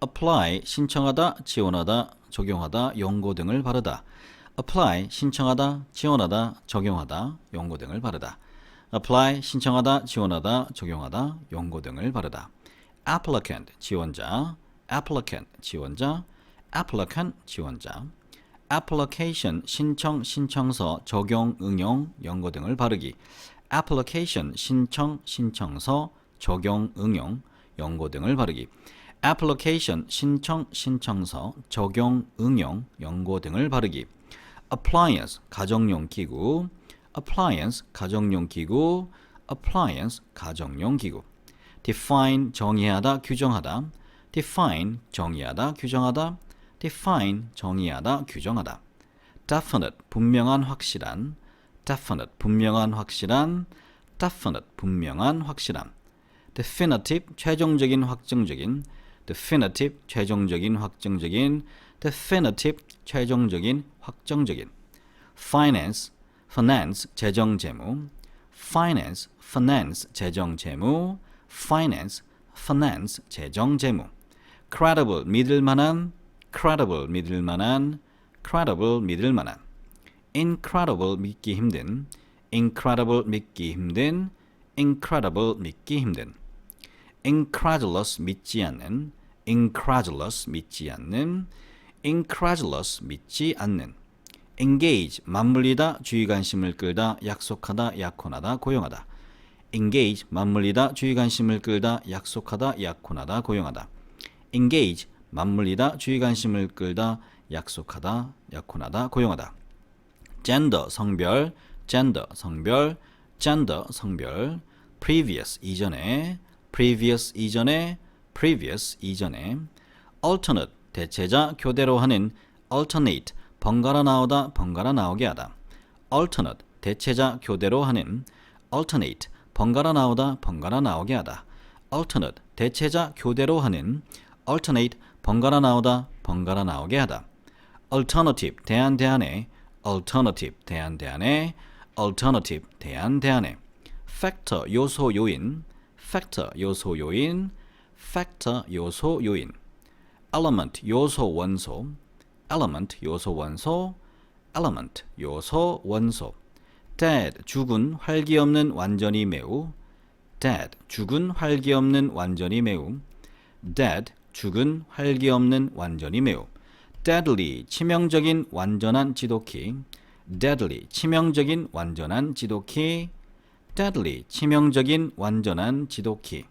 apply 신청하다, 지원하다, 적용하다, 연고 등을 바르다. apply 신청하다, 지원하다, 적용하다, 연고 등을 바르다. apply 신청하다, 지원하다, 적용하다, 연고 등을 바르다. applicant 지원자, applicant 지원자, applicant 지원자. application 신청, 신청서, 적용, 응용, 연고 등을 바르기. application 신청, 신청서, 적용, 응용, 연고 등을 바르기. application 신청, 신청서, 적용, 응용, 연고 등을 바르기. appliance 가정용 기구, appliance 가정용 기구, appliance 가정용 기구. define 정의하다, 규정하다, define 정의하다, 규정하다, define 정의하다, 규정하다. definite 분명한, 확실한, definite 분명한, 확실한, definite 분명한, 확실한. definitive 최종적인, 확정적인, definitive 최종적인, 확정적인, definitive 최종적인, 확정적인. finance finance 재정 재무, finance finance 재정 재무, finance finance 재정 재무. credible 믿을 만한, credible 믿을 만한, credible 믿을 만한. incredible 믿기 힘든, incredible 믿기 힘든, incredible 믿기 힘든. incredulous 믿지 않는, incredulous 믿지 않는, incredulous 믿지 않는. engage 맞물리다, 주의 관심을 끌다, 약속하다, 약혼하다, 고용하다. engage 맞물리다, 주의 관심을 끌다, 약속하다, 약혼하다, 고용하다. engage 맞물리다, 주의 관심을 끌다, 약속하다, 약혼하다, 고용하다. gender 성별, gender 성별, gender 성별. previous 이전에, previous 이전에, previous 이전에. alternate 대체자, 교대로 하는, alternate 번갈아 나오다, 번갈아 나오게 하다. alternate 대체자, 교대로 하는, alternate 번갈아 나오다, 번갈아 나오게 하다. alternate 대체자, 교대로 하는, alternate 번갈아 나오다, 번갈아 나오게 하다. alternative 대안 대안에, alternative 대안 대안에, alternative 대안 대안에. factor 요소 요인, factor 요소 요인, factor 요소 요인. element 요소 원소, element 요소 원소, element 요소 원소. dead 죽은, 활기 없는, 완전히 매우, dead 죽은, 활기 없는, 완전히 매우, dead 죽은, 활기 없는, 완전히 매우. deadly 치명적인, 완전한, 지독히, deadly 치명적인, 완전한, 지독히, deadly 치명적인, 완전한, 지독히.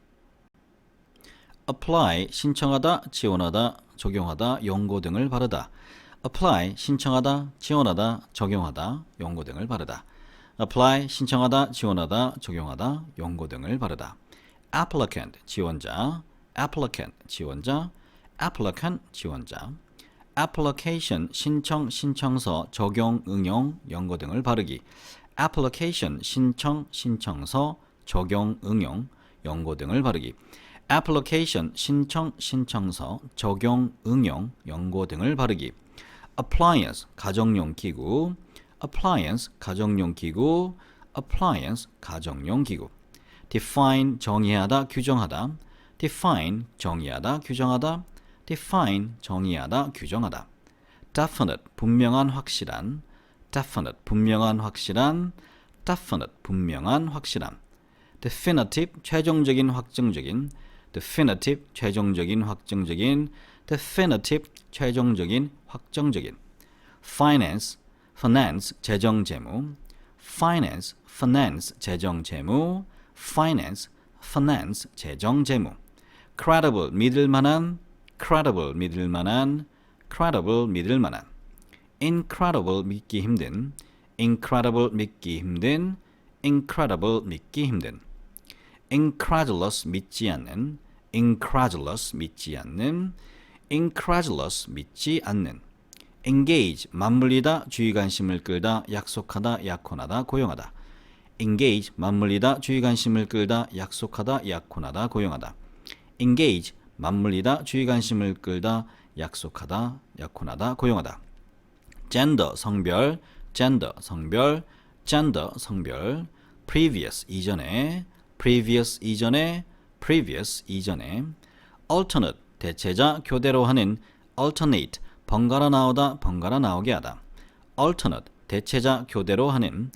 apply 신청하다, 지원하다, 적용하다, 연고 등을 바르다. apply 신청하다, 지원하다, 적용하다, 연고 등을 바르다. apply 신청하다, 지원하다, 적용하다, 연고 등을 바르다. applicant 지원자, applicant 지원자, applicant 지원자. application 신청, 신청서, 적용, 응용, 연고 등을 바르기. application 신청, 신청서, 적용, 응용, 연고 등을 바르기. application 신청, 신청서, 적용, 응용, 연고 등을 바르기. appliance 가정용 기구, appliance 가정용 기구, appliance 가정용 기구. define 정의하다, 규정하다, define 정의하다, 규정하다, define 정의하다, 규정하다. definite 분명한, 확실한, definite 분명한, 확실한, definite 분명한, 확실한. definitive 최종적인, 확정적인, definitive 최종적인, 확정적인, definitive 최종적인, 확정적인. finance finance 재정 재무, finance finance 재정 재무, finance finance 재정 재무. credible 믿을 만한, credible 믿을 만한, credible 믿을 만한. incredible 믿기 힘든, incredible 믿기 힘든, incredible 믿기 힘든. incredulous 믿지 않는, incredulous 믿지 않는, incredulous 믿지 않는. engage 맞물리다, 주의 관심을 끌다, 약속하다, 약혼하다, 고용하다. engage 맞물리다, 주의 관심을 끌다, 약속하다, 약혼하다, 고용하다. engage 맞물리다, 주의 관심을 끌다, 약속하다, 약혼하다, 고용하다. gender 성별, gender 성별, gender 성별. previous 이전에, previous 이전에, previous 이전에. alternate 대체자 교대로 하는 alternate 번갈아 나오다 번갈아 나오게 하다. alternate 대체자 교대로 하는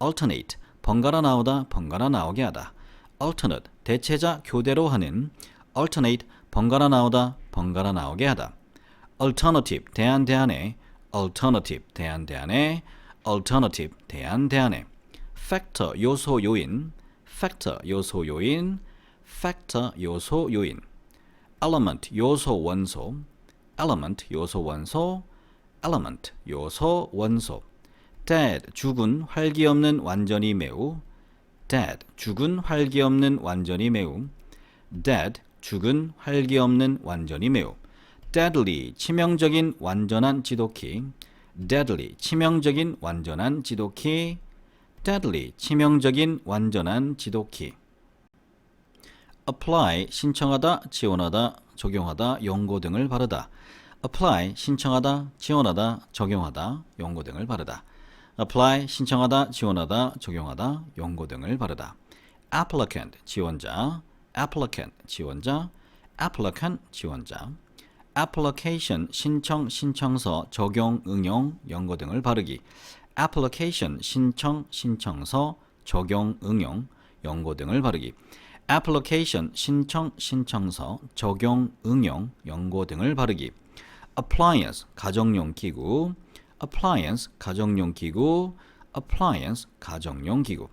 alternate 번갈아 나오다 번갈아 나오게 하다. alternate 대체자 교대로 하는 alternate 번갈아 나오다 번갈아 나오게 하다. alternative 대안대안에 alternative 대안대안에 alternative 대안대안에 factor 요소 요인 factor 요소 요인 factor 요소 요인 element 요소 원소 element 요소 원소 element 요소 원소 dead 죽은 활기 없는 완전히 매우 dead 죽은 활기 없는 완전히 매우 dead 죽은 활기 없는 완전히 매우 deadly 치명적인 완전한 지독히 deadly 치명적인 완전한 지독히 deadly 치명적인 완전한 지독히 apply 신청하다 지원하다 적용하다 연고 등을 바르다 apply 신청하다 지원하다 적용하다 연고 등을 바르다 apply 신청하다 지원하다 적용하다 연고 등을 바르다 applicant 지원자 applicant 지원자 applicant 지원자 application 신청 신청서 적용 응용 연고 등을 바르기 application 신청 신청서 적용 응용 연고 등을 바르기 application 신청 신청서 적용 응용 연고 등을 바르기 appliance 가정용 기구 appliance 가정용 기구 appliance 가정용 기구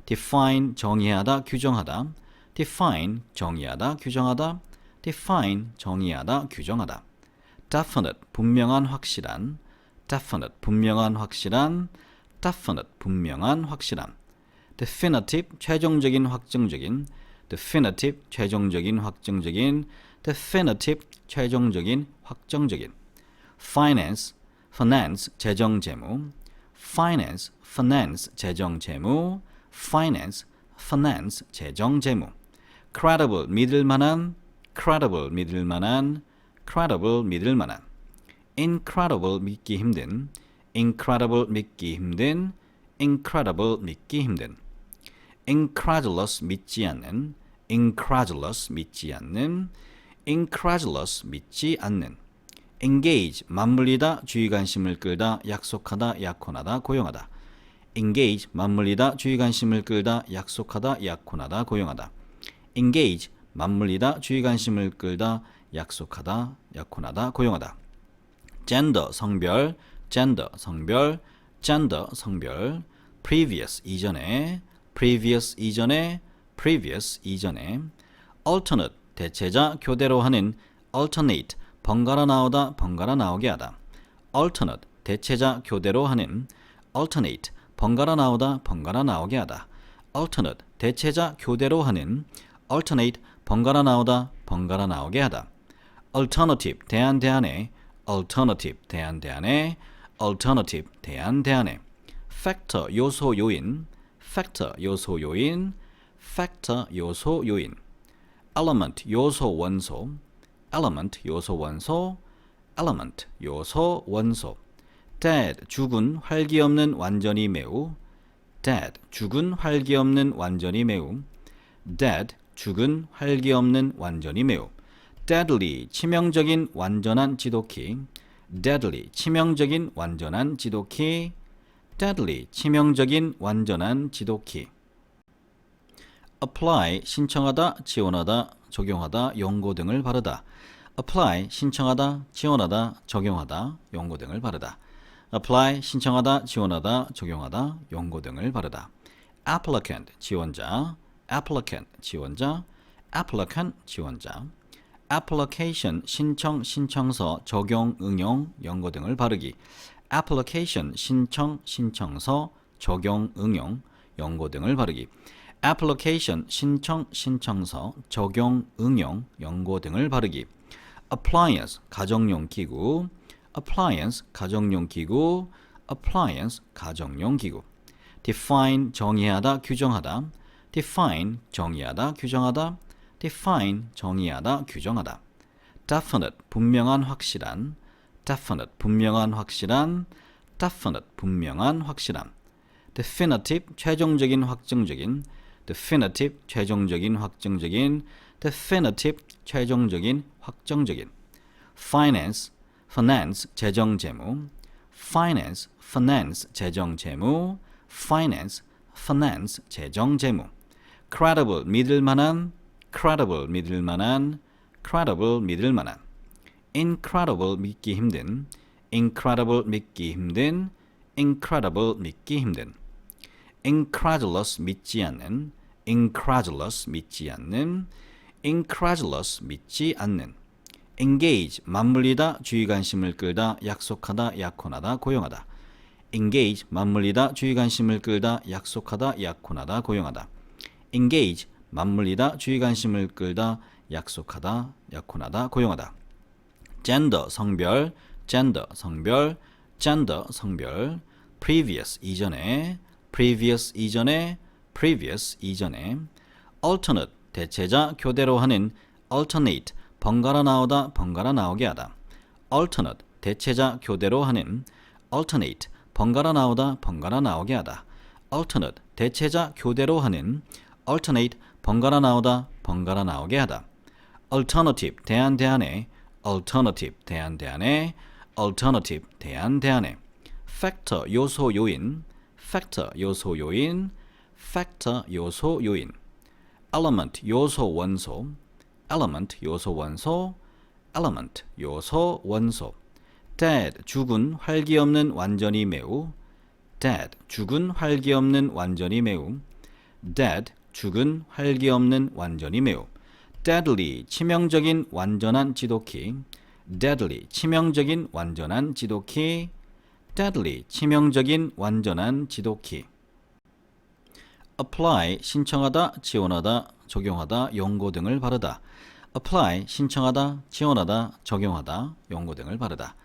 define 정의하다 규정하다 define 정의하다 규정하다 define 정의하다 규정하다 definite 분명한 확실한 definite 분명한 확실한 definite 분명한 확실한 definitive 최종적인 확정적인 definitive 최종적인 확정적인 definitive 최종적인 확정적인 finance finance 재정 재무 finance finance 재정 재무 finance finance 재정 재무 credible 믿을 만한 credible 믿을 만한 credible 믿을 만한 incredible 믿기 힘든 incredible 믿기 힘든 incredible 믿기 힘든 incredulous 믿지 않는 incredulous 믿지 않는 incredulous 믿지 않는 engage 맞물리다 주의 관심을 끌다 약속하다 약혼하다 고용하다 engage 맞물리다 주의 관심을 끌다 약속하다 약혼하다 고용하다 engage 맞물리다 주의 관심을 끌다 약속하다 약혼하다 고용하다 gender 성별 gender 성별 gender 성별 previous 이전에 previous 이전에 previous 이전에 alternate 대체자 교대로 하는 alternate 번갈아 나오다 번갈아 나오게 하다 alternate 대체자 교대로 하는 alternate 번갈아 나오다 번갈아 나오게 하다 alternate 대체자 교대로 하는 alternate 번갈아 나오다 번갈아 나오게 하다 alternative 대안대안에 alternative 대안대안에 alternative 대안대안에 factor 요소 요인 factor 요소 요인 factor 요소 요인 element 요소 원소 element 요소 원소 element 요소 원소 dead 죽은 활기 없는 완전히 매우 dead 죽은 활기 없는 완전히 매우 dead 죽은 활기 없는 완전히 매우 deadly 치명적인 완전한 지독히 deadly 치명적인 완전한 지독히 deadly 치명적인 완전한 지독히 apply 신청하다 지원하다 적용하다 연고 등을 바르다 apply 신청하다 지원하다 적용하다 연고 등을 바르다 apply 신청하다 지원하다 적용하다 연고 등을 바르다 applicant 지원자 applicant 지원자 applicant 지원자 application 신청 신청서 적용 응용 연고 등을 바르기 application 신청 신청서 적용 응용 연고 등을 바르기 application 신청 신청서 적용 응용 연고 등을 바르기 appliance 가정용 기구 appliance 가정용 기구 appliance 가정용 기구 define 정의하다 규정하다 define 정의하다 규정하다 define 정의하다 규정하다 definite 분명한 확실한 definite 분명한 확실한 definite 분명한 확실한 definitive 최종적인 확정적인 definitive, 최종적인, 확정적인, definitive, 최종적인, 확정적인. finance, finance, 재정, 재무, finance, finance, 재정, 재무, finance, finance, 재정, 재무. credible, 믿을 만한, credible, 믿을 만한, credible, 믿을 만한. incredible, 믿기 힘든, incredible, 믿기 힘든, incredible, 믿기 힘든. incredulous, 믿지 않는, incredulous, 믿지 않는, incredulous, 믿지 않는. engage, 맞물리다, 주의 관심을 끌다, 약속하다, 약혼하다, 고용하다. engage, 맞물리다, 주의 관심을 끌다, 약속하다, 약혼하다, 고용하다. engage, 맞물리다, 주의 관심을 끌다, 약속하다, 약혼하다, 고용하다. gender, 성별, gender, 성별, gender, 성별. previous, 이전에, previous, 이전에, previous, 이전에. alternate, 대체자, 교대로 하는, alternate, 번갈아 나오다, 번갈아 나오게 하다. alternate, 대체자, 교대로 하는, alternate, 번갈아 나오다, 번갈아 나오게 하다. alternate, 대체자, 교대로 하는, alternate, 번갈아 나오다, 번갈아 나오게 하다. alternative, 대안, 대안에, alternative, 대안, 대안에, alternative, 대안, 대안에. factor, 요소, 요인, factor, 요소, 요인, factor, 요소, 요인. element, 요소, 원소, element, 요소, 원소, element, 요소, 원소. dead, 죽은, 활기 없는, 완전히 매우. dead, 죽은, 활기 없는, 완전히 매우. dead, 죽은, 활기 없는, 완전히 매우. deadly, 치명적인, 완전한 지독히. deadly, 치명적인, 완전한 지독히. deadly, 치명적인, 완전한 지독히. apply, 신청하다, 지원하다, 적용하다, 연고 등을 바르다. apply, 신청하다, 지원하다, 적용하다, 연고 등을 바르다.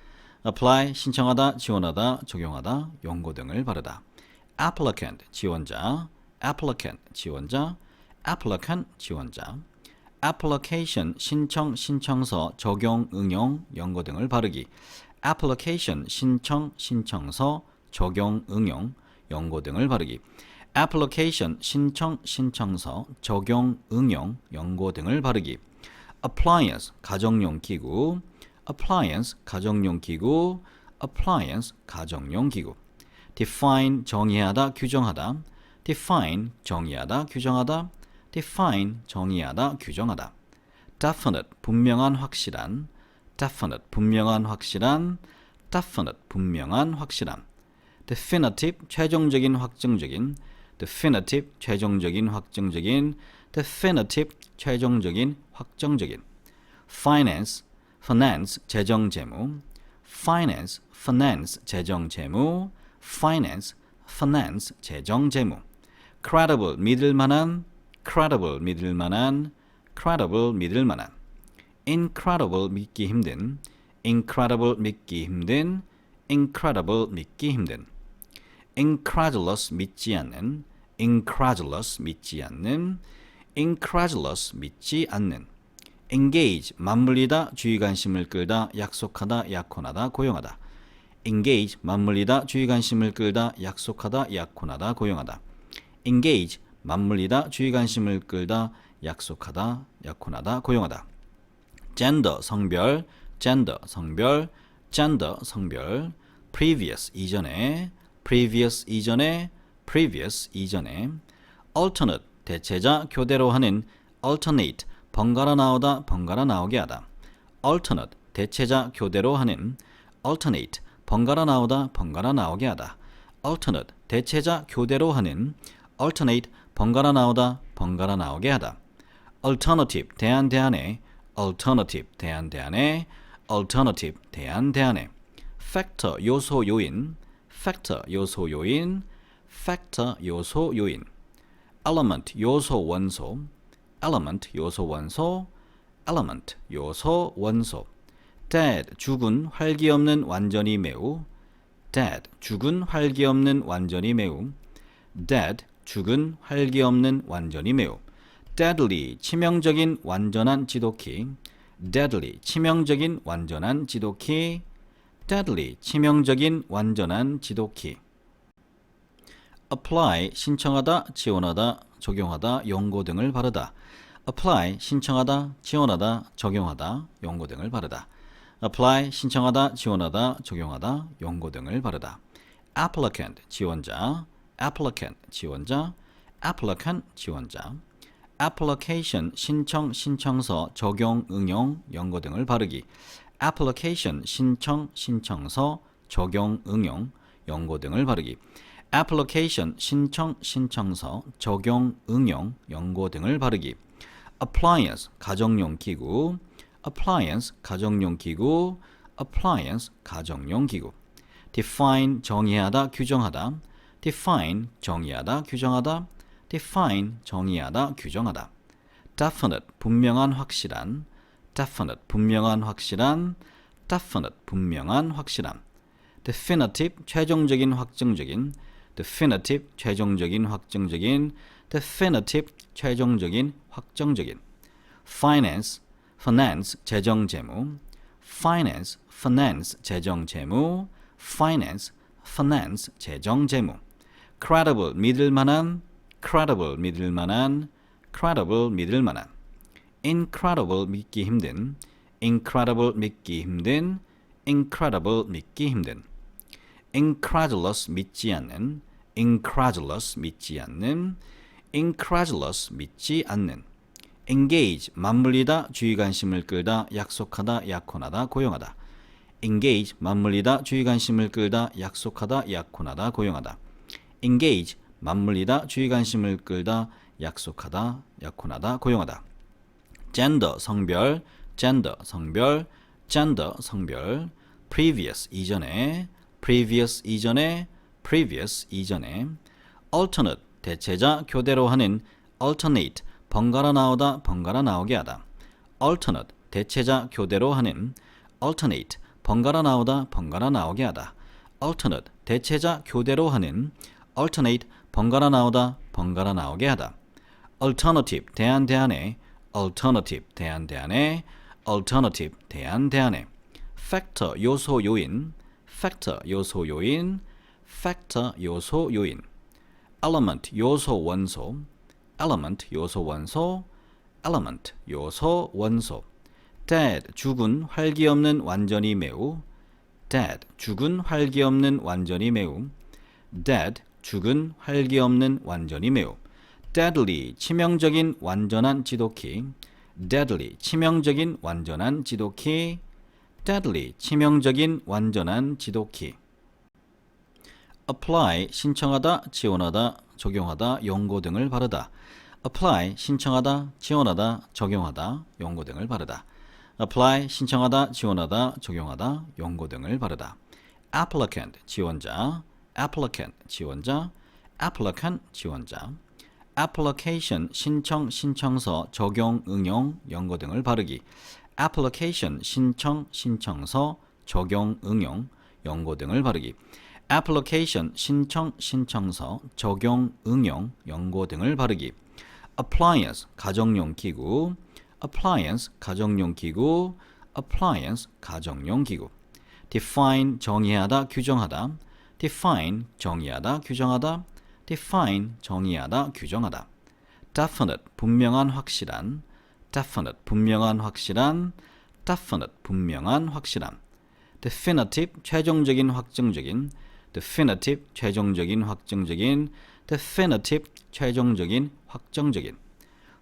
apply, 신청하다, 지원하다, 적용하다, 연고 등을 바르다. applicant, 지원자, applicant, 지원자, applicant, 지원자. application, 신청, 신청서, 적용, 응용, 연고 등을 바르기. application, 신청, 신청서, 적용, 응용, 연고 등을 바르기. application, 신청, 신청서, 적용, 응용, 연고 등을 바르기. appliance, 가정용 기구, appliance, 가정용 기구, appliance, 가정용 기구. define, 정의하다, 규정하다, define, 정의하다, 규정하다, define, 정의하다, 규정하다. definite, 분명한, 확실한, definite, 분명한, 확실한, definite, 분명한, 확실한. definitive, 최종적인, 확정적인, definitive, 최종적인, 확정적인, definitive, 최종적인, 확정적인. finance, finance, 재정, 재무, finance, finance, 재정, 재무, finance, finance, 재정, 재무. credible, 믿을 만한, credible, 믿을 만한, credible, 믿을 만한. incredible, 믿기 힘든, incredible, 믿기 힘든, incredible, 믿기 힘든. incredulous, 믿지 않는, incredulous, 믿지 않는, incredulous, 믿지 않는. engage, 맞물리다, 주의 관심을 끌다, 약속하다, 약혼하다, 고용하다. engage, 맞물리다, 주의 관심을 끌다, 약속하다, 약혼하다, 고용하다. engage, 맞물리다, 주의 관심을 끌다, 약속하다, 약혼하다, 고용하다. gender, 성별, gender, 성별, gender, 성별. previous, 이전에, previous, 이전에, previous, 이전에. alternate, 대체자, 교대로 하는, alternate, 번갈아 나오다, 번갈아 나오게 하다. alternate, 대체자, 교대로 하는, alternate, 번갈아 나오다, 번갈아 나오게 하다. alternate, 대체자, 교대로 하는, alternate, 번갈아 나오다, 번갈아 나오게 하다. alternative, 대안, 대안에, alternative, 대안, 대안에, alternative, 대안, 대안에. factor, 요소, 요인, factor, 요소, 요인, factor, 요소, 요인. element, 요소, 원소, element, 요소, 원소, element, 요소, 원소. dead, 죽은, 활기 없는, 완전히 매우. dead, 죽은, 활기 없는, 완전히 매우. dead, 죽은, 활기 없는, 완전히 매우. deadly, 치명적인, 완전한, 지독히. deadly, 치명적인, 완전한, 지독히. deadly, 치명적인, 완전한, 지독히. apply, 신청하다, 지원하다, 적용하다, 연고 등을 바르다. apply 신청하다, 지원하다, 적용하다, 연고 등을 바르다. apply 신청하다, 지원하다, 적용하다, 연고 등을 바르다. applicant 지원자, applicant 지원자, applicant 지원자. application 신청, 신청서, 적용, 응용, 연고 등을 바르기. application 신청, 신청서, 적용, 응용, 연고 등을 바르기. application 신청, 신청서, 적용, 응용, 연고 등을 바르기. appliance 가정용 기구, appliance 가정용 기구, appliance 가정용 기구. define 정의하다, 규정하다, define 정의하다, 규정하다, define 정의하다, 규정하다. definite 분명한, 확실한, definite 분명한, 확실한, definite 분명한, 확실한. definitive 최종적인, 확정적인, definitive 최종적인, 확정적인, definitive 최종적인, 확정적인. finance finance 재정 재무, finance finance 재정 재무, finance finance 재정 재무. credible 믿을 만한, credible 믿을 만한, credible 믿을 만한. incredible 믿기 힘든, incredible 믿기 힘든, incredible 믿기 힘든. incredulous 믿지 않는, incredulous 믿지 않는, incredulous 믿지 않는. engage 맞물리다, 주의 관심을 끌다, 약속하다, 약혼하다, 고용하다. engage 맞물리다, 주의 관심을 끌다, 약속하다, 약혼하다, 고용하다. engage 맞물리다, 주의 관심을 끌다, 약속하다, 약혼하다, 고용하다. gender 성별, gender 성별, gender 성별. previous 이전에, previous 이전에, previous 이전에. alternate 대체자, 교대로 하는, alternate 번갈아 나오다, 번갈아 나오게 하다. alternate 대체자, 교대로 하는, alternate 번갈아 나오다, 번갈아 나오게 하다. alternate 대체자, 교대로 하는, alternate 번갈아 나오다, 번갈아 나오게 하다. alternative 대안 대안에, alternative 대안 대안에, alternative 대안 대안에. factor 요소 요인, factor 요소 요인, factor 요소 요인. element 요소 원소, element 요소 원소, element 요소 원소. dead 죽은, 활기 없는, 완전히 매우, dead 죽은, 활기 없는, 완전히 매우, dead 죽은, 활기 없는, 완전히 매우. deadly 치명적인, 완전한, 지독히, deadly 치명적인, 완전한, 지독히, deadly 치명적인, 완전한, 지독히. apply 신청하다, 지원하다, 적용하다, 연고 등을 바르다. apply 신청하다, 지원하다, 적용하다, 연고 등을 바르다. apply 신청하다, 지원하다, 적용하다, 연고 등을 바르다. applicant 지원자, applicant 지원자, applicant 지원자. application 신청, 신청서, 적용, 응용, 연고 등을 바르기. application 신청, 신청서, 적용, 응용, 연고 등을 바르기. application 신청, 신청서, 적용, 응용, 연고 등을 바르기. appliance 가정용 기구, appliance 가정용 기구, appliance 가정용 기구. define 정의하다, 규정하다, define 정의하다, 규정하다, define 정의하다, 규정하다. definite 분명한, 확실한, definite 분명한, 확실한, definite 분명한, 확실한. definitive 최종적인, 확정적인, definitive 최종적인, 확정적인, definitive 최종적인, 확정적인.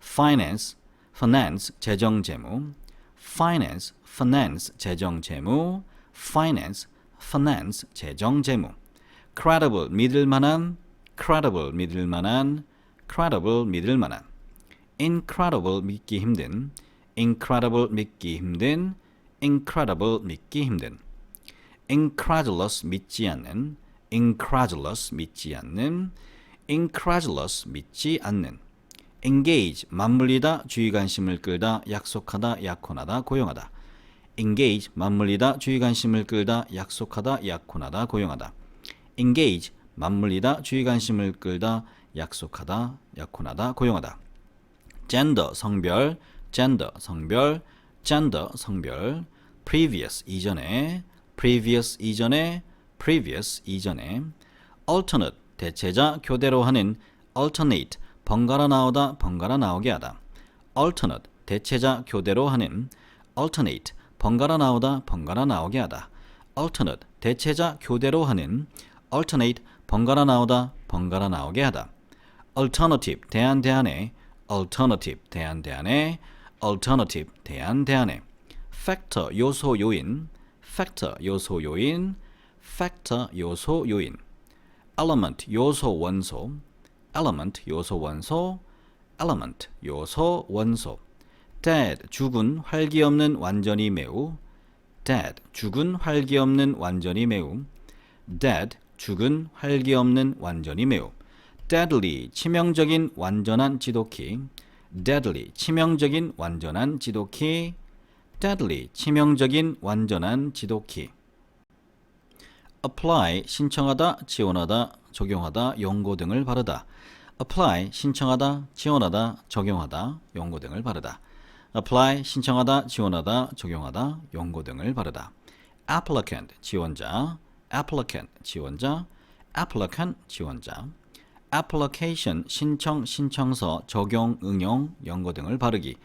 finance finance 재정 재무, finance finance 재정 재무, finance finance 재정 재무. credible 믿을 만한, credible 믿을 만한, credible 믿을 만한. incredible 믿기 힘든, incredible 믿기 힘든, incredible 믿기 힘든. incredulous 믿지 않는, incredulous 믿지 않는, incredulous 믿지 않는. engage 맞물리다, 주의 관심을 끌다, 약속하다, 약혼하다, 고용하다. engage 맞물리다, 주의 관심을 끌다, 약속하다, 약혼하다, 고용하다. engage 맞물리다, 주의 관심을 끌다, 약속하다, 약혼하다, 고용하다. gender 성별, gender 성별, gender 성별. previous 이전에, previous 이전에, previous 이전에. alternate 대체자, 교대로 하는, alternate 번갈아 나오다, 번갈아 나오게 하다. alternate, 대체자, 교대로 하는. alternate, 번갈아 나오다, 번갈아 나오게 하다. alternate, 대체자, 교대로 하는. alternate, 번갈아 나오다, 번갈아 나오게 하다. alternative, 대안대안에. alternative, 대안대안에. alternative, 대안대안에. factor, 요소, 요인. factor, 요소, 요인. factor, 요소, 요인. element, 요소, 원소. element, 요소, 원소. element, 요소, 원소. dead, 죽은, 활기 없는, 완전히 매우. dead, 죽은, 활기 없는, 완전히 매우. dead, 죽은, 활기 없는, 완전히 매우. deadly, 치명적인, 완전한 지독히. deadly, 치명적인, 완전한 지독히. deadly, 치명적인, 완전한 지독히. apply, 신청하다, 지원하다, 적용하다, 연고 등을 바르다. apply, 신청하다, 지원하다, 적용하다, 연고 등을 바르다. apply, 신청하다, 지원하다, 적용하다, 연고 등을 바르다. applicant, 지원자. applicant, 지원자. applicant, 지원자. application, 신청, 신청서, 적용, 응용, 연고 등을 바르기.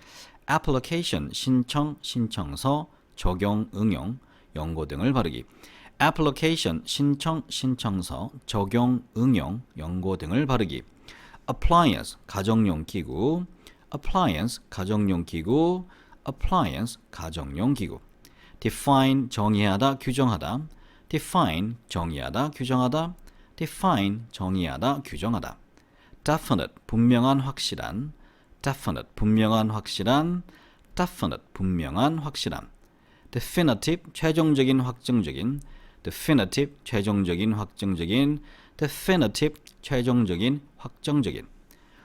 application, 신청, 신청서, 적용, 응용, 연고 등을 바르기. application, 신청, 신청서, 적용, 응용, 연고 등을 바르기. appliance, 가정용 기구. appliance, 가정용 기구. appliance, 가정용 기구. define, 정의하다, 규정하다. define, 정의하다, 규정하다. define, 정의하다, 규정하다. definite, 분명한, 확실한. definite, 분명한, 확실한. definite, 분명한, 확실한. definitive, 최종적인, 확정적인. definitive, 최종적인, 확정적인. definitive, 최종적인, 확정적인.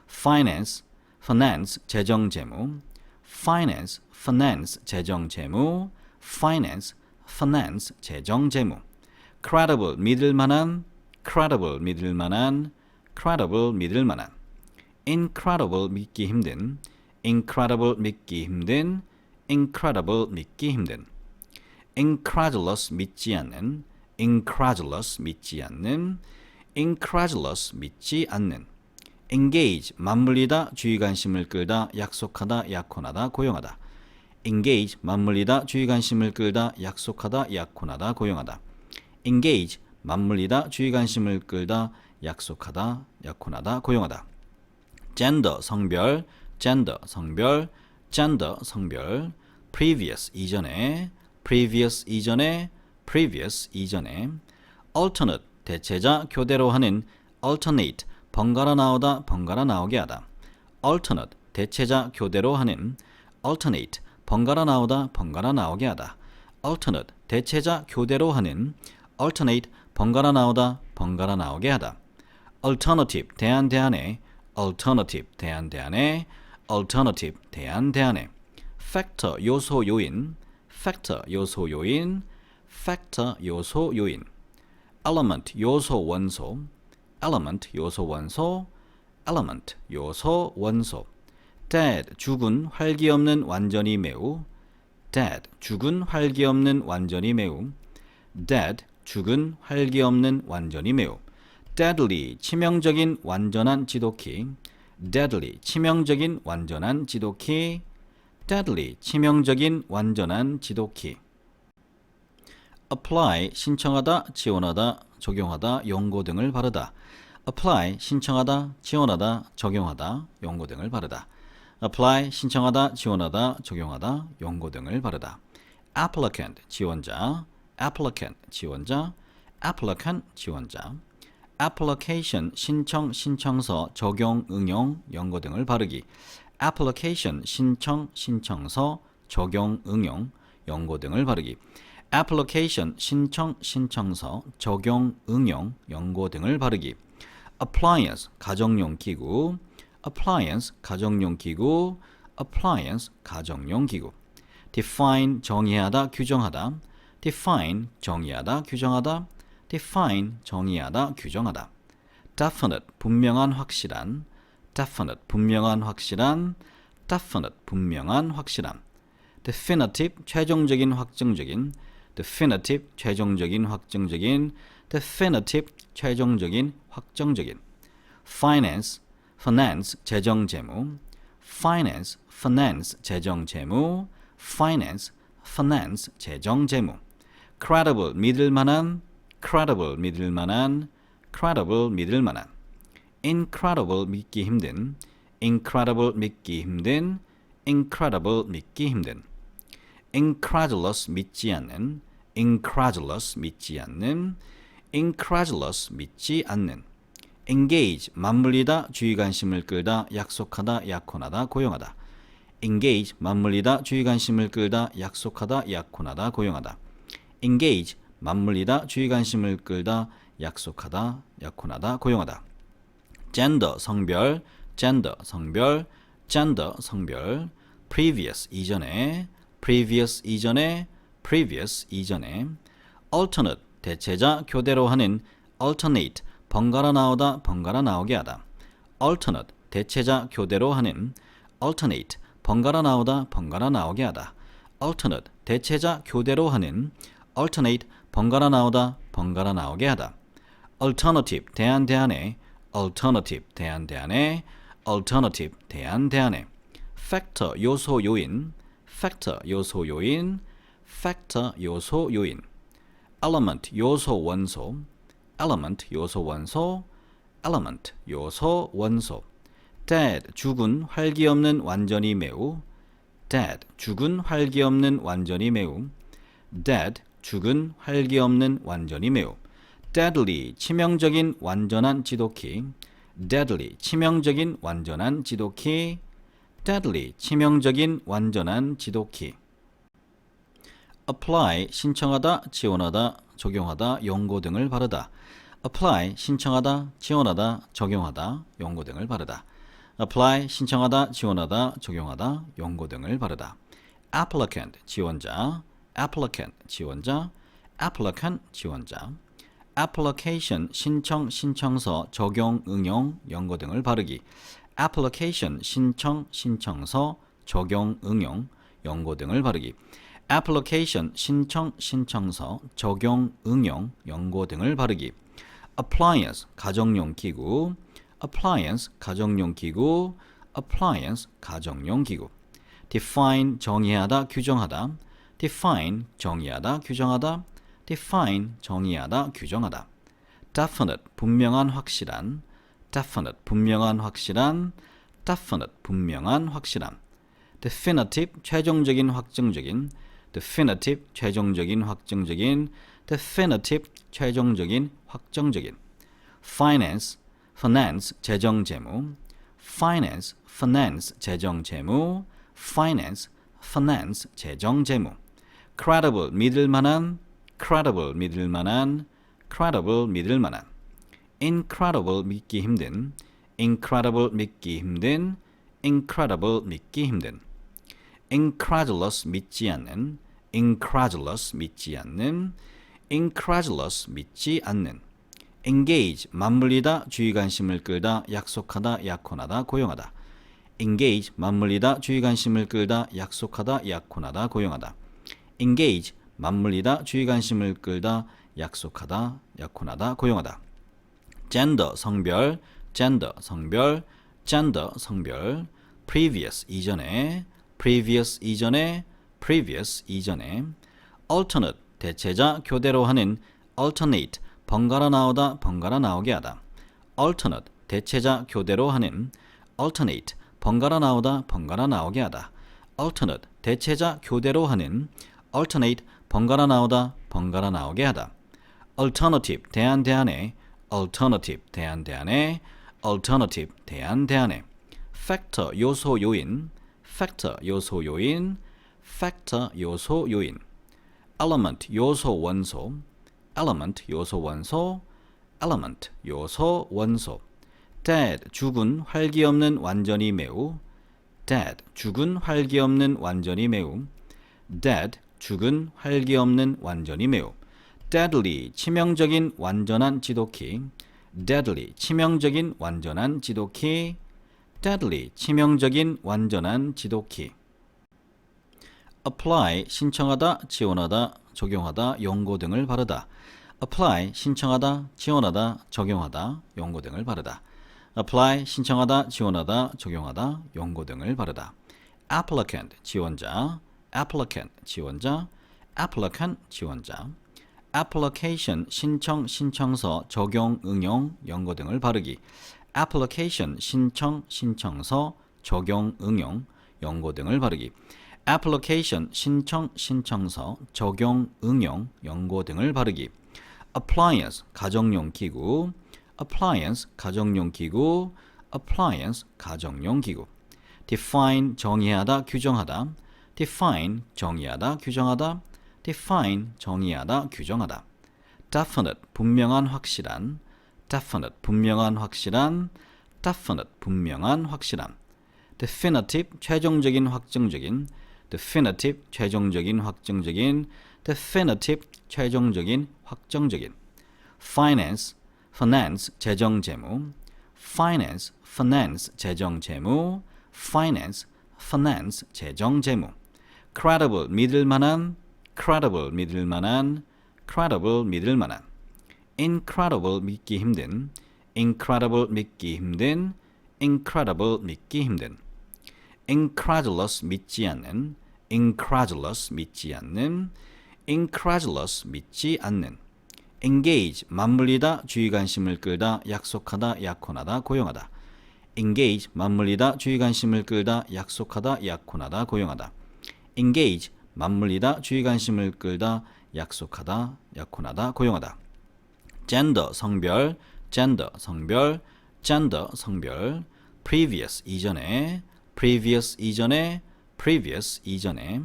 finance, finance, 재정, 재무. finance, finance, 재정, 재무. finance, finance, 재정, 재무. credible, 믿을 만한. credible, 믿을 만한. credible, 믿을 만한. incredible, 믿기 힘든. incredible, 믿기 힘든. incredible, 믿기 힘든. incredulous, 믿지 않는. incredulous, 믿지 않는. incredulous, 믿지 않는. engage, 맞물리다, 주의 관심을 끌다, 약속하다, 약혼하다, 고용하다. engage, 맞물리다, 주의 관심을 끌다, 약속하다, 약혼하다, 고용하다. engage, 맞물리다, 주의 관심을 끌다, 약속하다, 약혼하다, 고용하다. gender, 성별. gender, 성별. gender, 성별. previous, 이전에. previous, 이전에. previous, 이전에. alternate, 대체자, 교대로 하는. alternate, 번갈아 나오다, 번갈아 나오게 하다. alternate, 대체자, 교대로 하는. alternate, 번갈아 나오다, 번갈아 나오게 하다. alternate, 대체자, 교대로 하는. alternate, 번갈아 나오다, 번갈아 나오게 하다. alternative, 대안대안에. alternative, 대안대안에. alternative, 대안대안에. factor, 요소, 요인. factor, 요소, 요인. factor, 요소, 요인. element, 요소, 원소. element, 요소, 원소. element, 요소, 원소. dead, 죽은, 활기 없는, 완전히 매우. dead, 죽은, 활기 없는, 완전히 매우. dead, 죽은, 활기 없는, 완전히 매우. deadly, 치명적인, 완전한 지독히. deadly, 치명적인, 완전한 지독히. deadly, 치명적인, 완전한 지독히. apply, 신청하다, 지원하다, 적용하다, 연고 등을 바르다. apply, 신청하다, 지원하다, 적용하다, 연고 등을 바르다. apply, 신청하다, 지원하다, 적용하다, 연고 등을 바르다. applicant, 지원자. applicant, 지원자. applicant, 지원자. application, 신청, 신청서, 적용, 응용, 연고 등을 바르기. application, 신청, 신청서, 적용, 응용, 연고 등을 바르기. application, 신청, 신청서, 적용, 응용, 연고 등을 바르기. appliance, 가정용 기구. appliance, 가정용 기구. appliance, 가정용 기구. define, 정의하다, 규정하다. define, 정의하다, 규정하다. define, 정의하다, 규정하다. definite, 분명한, 확실한. definite, 분명한, 확실한. definite, 분명한, 확실한. definitive, 최종적인, 확정적인. definitive, 최종적인, 확정적인. definitive, 최종적인, 확정적인. finance, finance, 재정 재무, finance, finance, 재정 재무, finance, finance, 재정 재무. credible, 믿을 만한, credible, 믿을 만한, credible, 믿을 만한. incredible, 믿기 힘든, incredible, 믿기 힘든, incredible, 믿기 힘든. incredulous, 믿지 않는, incredulous, 믿지 않는, incredulous, 믿지 않는. engage, 맞물리다, 주의 관심을 끌다, 약속하다, 약혼하다, 고용하다. engage, 맞물리다, 주의 관심을 끌다, 약속하다, 약혼하다, 고용하다. engage, 맞물리다, 주의 관심을 끌다, 약속하다, 약혼하다, 고용하다. gender, 성별, gender, 성별, gender, 성별. previous, 이전에, previous, 이전에, previous, 이전에. alternate, 대체자, 교대로 하는, alternate, 번갈아 나오다, 번갈아 나오게 하다. alternate, 대체자, 교대로 하는, alternate, 번갈아 나오다, 번갈아 나오게 하다. alternate, 대체자, 교대로 하는, alternate, 번갈아 나오다, 번갈아 나오게 하다. alternative, 대안 대안에, alternative, 대안 대안에, alternative, 대안 대안에. factor, 요소 요인, factor, 요소 요인, factor, 요소 요인. element, 요소 원소, element, 요소 원소, element, 요소 원소. dead, 죽은, 활기 없는, 완전히 매우. dead, 죽은, 활기 없는, 완전히 매우. dead, 죽은, 활기 없는, 완전히 매우. deadly, 치명적인, 완전한 지독히. deadly, 치명적인, 완전한 지독히. deadly, 치명적인, 완전한 지독히. apply, 신청하다, 지원하다, 적용하다, 연고 등을 바르다. apply, 신청하다, 지원하다, 적용하다, 연고 등을 바르다. apply, 신청하다, 지원하다, 적용하다, 연고 등을 바르다. applicant, 지원자, applicant, 지원자, applicant, 지원자. application, 신청, 신청서, 적용, 응용, 연고 등을 바르기. application, 신청, 신청서, 적용, 응용, 연고 등을 바르기. application, 신청, 신청서, 적용, 응용, 연고 등을 바르기. appliance, 가정용 기구, appliance, 가정용 기구, appliance, 가정용 기구. define, 정의하다, 규정하다, define, 정의하다, 규정하다, define, 정의하다, 규정하다. definite, 분명한, 확실한, definite, 분명한, 확실한, definite, 분명한, 확실한. definitive, 최종적인, 확정적인, definitive, 최종적인, 확정적인, definitive, 최종적인, 확정적인. finance, finance, 재정 재무, finance, finance, 재정 재무, finance, finance, 재정 재무. credible, 믿을 만한, credible, 믿을 만한, credible, 믿을 만한. incredible, 믿기 힘든, incredible, 믿기 힘든, incredible, 믿기 힘든. incredulous, 믿지 않는, incredulous, 믿지 않는, incredulous, 믿지 않는. engage, 맞물리다, 주의 관심을 끌다, 약속하다, 약혼하다, 고용하다. engage, 맞물리다, 주의 관심을 끌다, 약속하다, 약혼하다, 고용하다. engage, 맞물리다, 주의 관심을 끌다, 약속하다, 약혼하다, 고용하다. gender, 성별, gender, 성별, gender, 성별. previous, 이전에, previous, 이전에, previous, 이전에. alternate, 대체자, 교대로 하는, alternate, 번갈아 나오다, 번갈아 나오게 하다. alternate, 대체자, 교대로 하는, alternate, 번갈아 나오다, 번갈아 나오게 하다. alternate, 대체자, 교대로 하는, alternate, 번갈아 나오다, 번갈아 나오게 하다. alternative, 대안 대안에, alternative, 대안 대안에, alternative, 대안 대안에. factor, 요소 요인, factor, 요소 요인, factor, 요소 요인. element, 요소 원소, element, 요소 원소, element, 요소 원소. dead, 죽은, 활기 없는, 완전히 매우. dead, 죽은, 활기 없는, 완전히 매우. dead, 죽은, 활기 없는, 완전히 매우. deadly, 치명적인, 완전한 지독히. deadly, 치명적인, 완전한 지독히. deadly, 치명적인, 완전한 지독히. apply, 신청하다, 지원하다, 적용하다, 연고 등을 바르다. apply, 신청하다, 지원하다, 적용하다, 연고 등을 바르다. apply 신청하다, 지원하다, 적용하다, 연고 등을 바르다. applicant 지원자, applicant 지원자, applicant 지원자. application 신청, 신청서, 적용, 응용, 연고 등을 바르기. application 신청, 신청서, 적용, 응용, 연고 등을 바르기. application 신청, 신청서, 적용, 응용, 연고 등을 바르기. appliance 가정용 기구, appliance 가정용 기구, appliance 가정용 기구. define 정의하다, 규정하다, define 정의하다, 규정하다, define 정의하다, 규정하다. definite 분명한, 확실한, definite 분명한, 확실한, definite 분명한, 확실한. definitive 최종적인, 확정적인, definitive 최종적인, 확정적인, definitive 최종적인, 확정적인. finance finance 재정 재무, finance finance 재정 재무, finance finance 재정 재무. credible 믿을 만한, credible 믿을 만한, credible 믿을 만한. incredible 믿기 힘든, incredible 믿기 힘든, incredible 믿기 힘든. incredulous 믿지 않는, incredulous 믿지 않는, incredulous 믿지 않는. engage 맞물리다, 주의 관심을 끌다, 약속하다, 약혼하다, 고용하다. engage 맞물리다, 주의 관심을 끌다, 약속하다, 약혼하다, 고용하다. engage 맞물리다, 주의 관심을 끌다, 약속하다, 약혼하다, 고용하다. gender 성별, gender 성별, gender 성별. previous 이전에, previous 이전에, previous 이전에.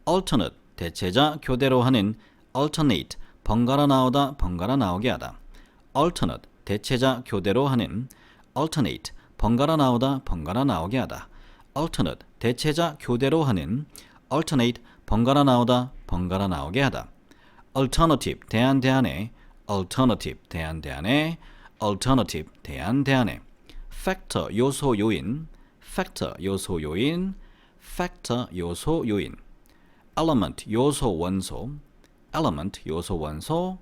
alternate 대체자, 교대로 하는, alternate 번갈아 나오다, 번갈아 나오게 하다. alternate 대체자, 교대로 하는, alternate 번갈아 나오다, 번갈아 나오게 하다. alternate 대체자, 교대로 하는, alternate 번갈아 나오다, 번갈아 나오게 하다. alternative 대안 대안에, alternative 대안 대안에, alternative 대안 대안에. factor 요소 요인, factor 요소 요인, factor 요소 요인. element 요소 원소, element 요소 원소,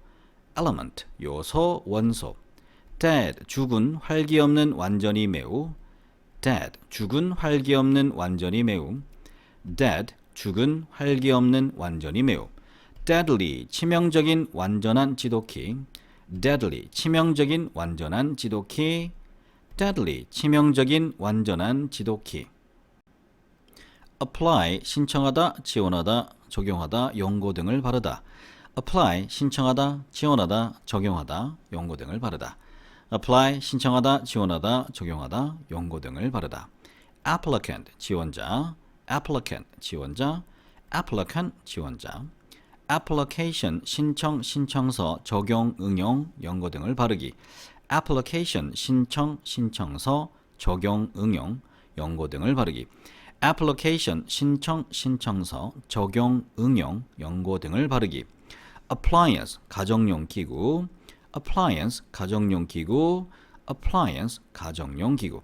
element 요소 원소. dead 죽은, 활기 없는, 완전히 매우, dead 죽은, 활기 없는, 완전히 매우, dead 죽은, 활기 없는, 완전히 매우. deadly 치명적인, 완전한, 지독히, deadly 치명적인, 완전한, 지독히, deadly 치명적인, 완전한, 지독히. apply 신청하다, 지원하다, 적용하다, 연고 등을 바르다. apply 신청하다, 지원하다, 적용하다, 연고 등을 바르다. apply 신청하다, 지원하다, 적용하다, 연고 등을 바르다. applicant 지원자, applicant 지원자, applicant 지원자. application 신청, 신청서, 적용, 응용, 연고 등을 바르기. application 신청, 신청서, 적용, 응용, 연고 등을 바르기. application 신청, 신청서, 적용, 응용, 연고 등을 바르기. appliance 가정용 기구, appliance 가정용 기구, appliance 가정용 기구.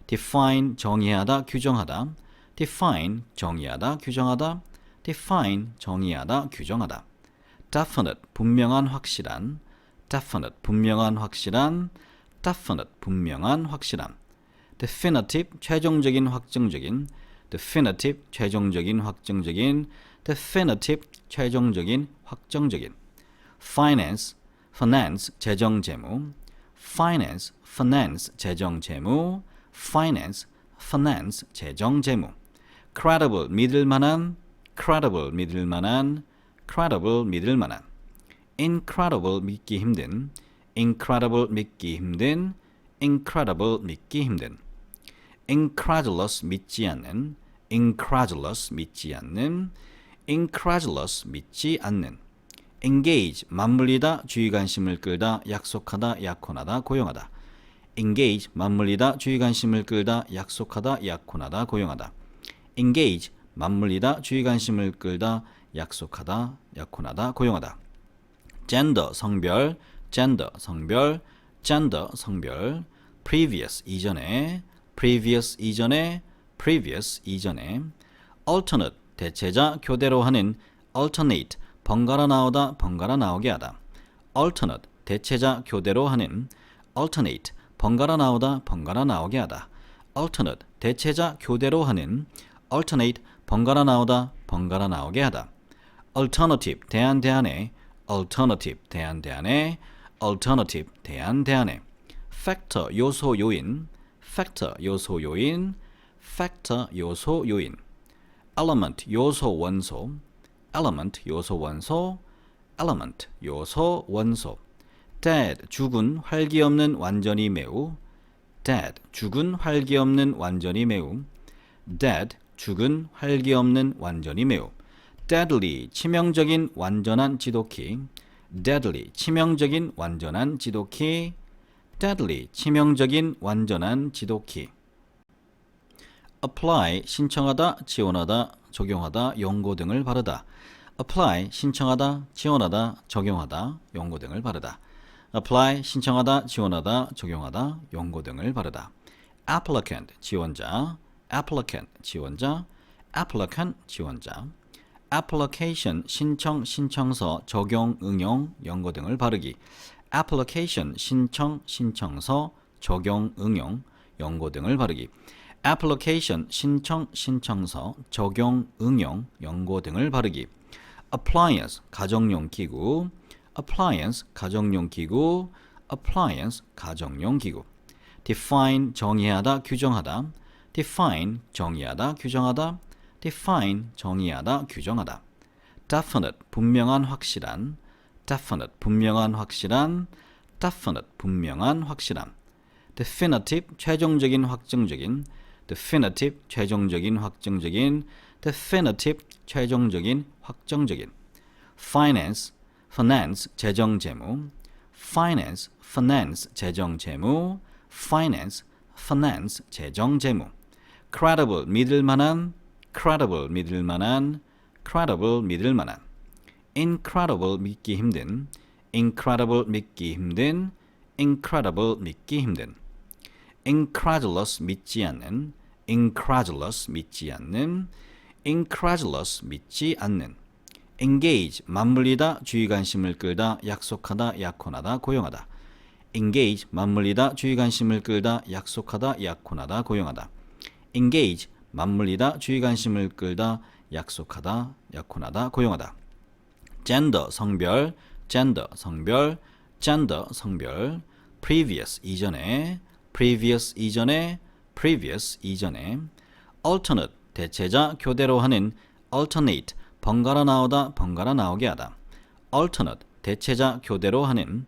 define 정의하다, 규정하다, define 정의하다, 규정하다, define 정의하다, 규정하다. definite 분명한, 확실한, definite 분명한, 확실한, definite 분명한, 확실한. definitive 최종적인, 확정적인, definitive 최종적인, 확정적인, definitive 최종적인, 확정적인. finance finance 재정 재무, finance finance 재정 재무, finance finance 재정 재무. credible 믿을 만한, credible 믿을 만한, credible 믿을 만한. incredible 믿기 힘든, incredible 믿기 힘든, incredible 믿기 힘든. incredulous 믿지 않는, incredulous 믿지 않는, incredulous 믿지 않는. engage 맞물리다, 주의 관심을 끌다, 약속하다, 약혼하다, 고용하다. engage 맞물리다, 주의 관심을 끌다, 약속하다, 약혼하다, 고용하다. engage 맞물리다, 주의 관심을 끌다, 약속하다, 약혼하다, 고용하다. gender 성별, gender 성별, gender 성별. previous 이전에, previous 이전에, previous 이전에. alternate 대체자, 교대로 하는, alternate 번갈아 나오다, 번갈아 나오게 하다. alternate 대체자, 교대로 하는, alternate 번갈아 나오다, 번갈아 나오게 하다. alternate, 대체자, 교대로 하는. alternate, 번갈아 나오다, 번갈아 나오게 하다. alternative, 대안대안해. alternative, 대안대안해. alternative, 대안대안해. factor, 요소, 요인. factor, 요소, 요인. factor, 요소, 요인. element, 요소, 원소. element, 요소, 원소. element, 요소, 원소. dead, 죽은, 활기 없는, 완전히 매우. dead, 죽은, 활기 없는, 완전히 매우. dead, 죽은, 활기 없는, 완전히 매우. deadly, 치명적인, 완전한, 지독히. deadly, 치명적인, 완전한, 지독히. deadly, 치명적인, 완전한, 지독히. apply, 신청하다, 지원하다, 적용하다, 연고 등을 바르다. apply, 신청하다, 지원하다, 적용하다, 연고 등을 바르다. apply, 신청하다, 지원하다, 적용하다, 연고 등을 바르다. applicant, 지원자. applicant, 지원자. applicant, 지원자. application, 신청, 신청서, 적용, 응용, 연고 등을 바르기. application, 신청, 신청서, 적용, 응용, 연고 등을 바르기. application, 신청, 신청서, 적용, 응용, 연고 등을 바르기. appliance, 가정용 기구. appliance, 가정용 기구. appliance, 가정용 기구. define, 정의하다, 규정하다. define, 정의하다, 규정하다. define, 정의하다, 규정하다. definite, 분명한, 확실한. definite, 분명한, 확실한. definite, 분명한, 확실한. definitive, 최종적인, 확정적인. definitive, 최종적인, 확정적인. definitive, 최종적인, 확정적인. finance, finance, 재정, 재무. finance, finance, 재정, 재무. finance, finance, 재정, 재무. credible, 믿을 만한. credible, 믿을 만한. credible, 믿을 만한. incredible, 믿기 힘든. incredible, 믿기 힘든. incredible, 믿기 힘든. incredulous, 믿지 않는. incredulous, 믿지 않는. incredulous, 믿지 않는. engage, 맞물리다, 주의 관심을 끌다, 약속하다, 약혼하다, 고용하다. engage, 맞물리다, 주의 관심을 끌다, 약속하다, 약혼하다, 고용하다. engage, 맞물리다, 주의 관심을 끌다, 약속하다, 약혼하다, 고용하다. gender, 성별. gender, 성별. gender, 성별. previous, 이전에. previous, 이전에. previous, 이전에. alternate, 대체자, 교대로 하는. alternate, 번갈아 나오다, 번갈아 나오게 하다. alternate, 대체자, 교대로 하는.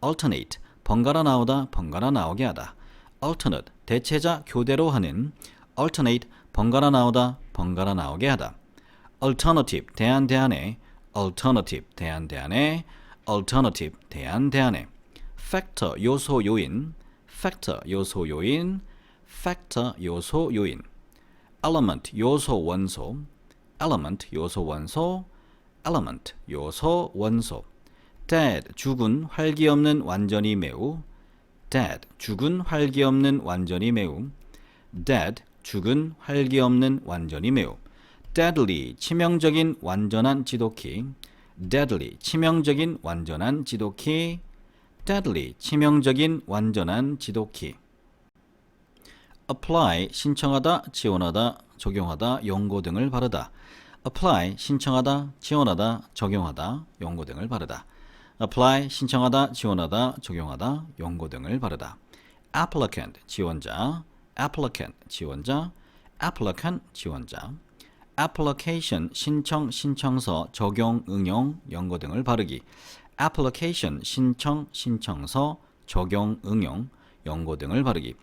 alternate, 번갈아 나오다, 번갈아 나오게 하다. alternate, 대체자, 교대로 하는. alternate, 번갈아 나오다, 번갈아 나오게 하다. alternative, 대안대안해. alternative, 대안대안해. alternative, 대안대안해. factor, 요소, 요인. factor, 요소, 요인. factor, 요소, 요인. element, 요소, 원소. element, 요소, 원소. element, 요소, 원소. dead, 죽은, 활기 없는, 완전히 매우. dead, 죽은, 활기 없는, 완전히 매우. dead, 죽은, 활기 없는, 완전히 매우. deadly, 치명적인, 완전한, 지독히. deadly, 치명적인, 완전한, 지독히. deadly, 치명적인, 완전한, 지독히. apply, 신청하다, 지원하다, 적용하다, 연고 등을 바르다. apply, 신청하다, 지원하다, 적용하다, 연고 등을 바르다. apply, 신청하다, 지원하다, 적용하다, 연고 등을 바르다. applicant, 지원자. applicant, 지원자. applicant, 지원자. application, 신청, 신청서, 적용, 응용, 연고 등을 바르기. application, 신청, 신청서, 적용, 응용, 연고 등을 바르기.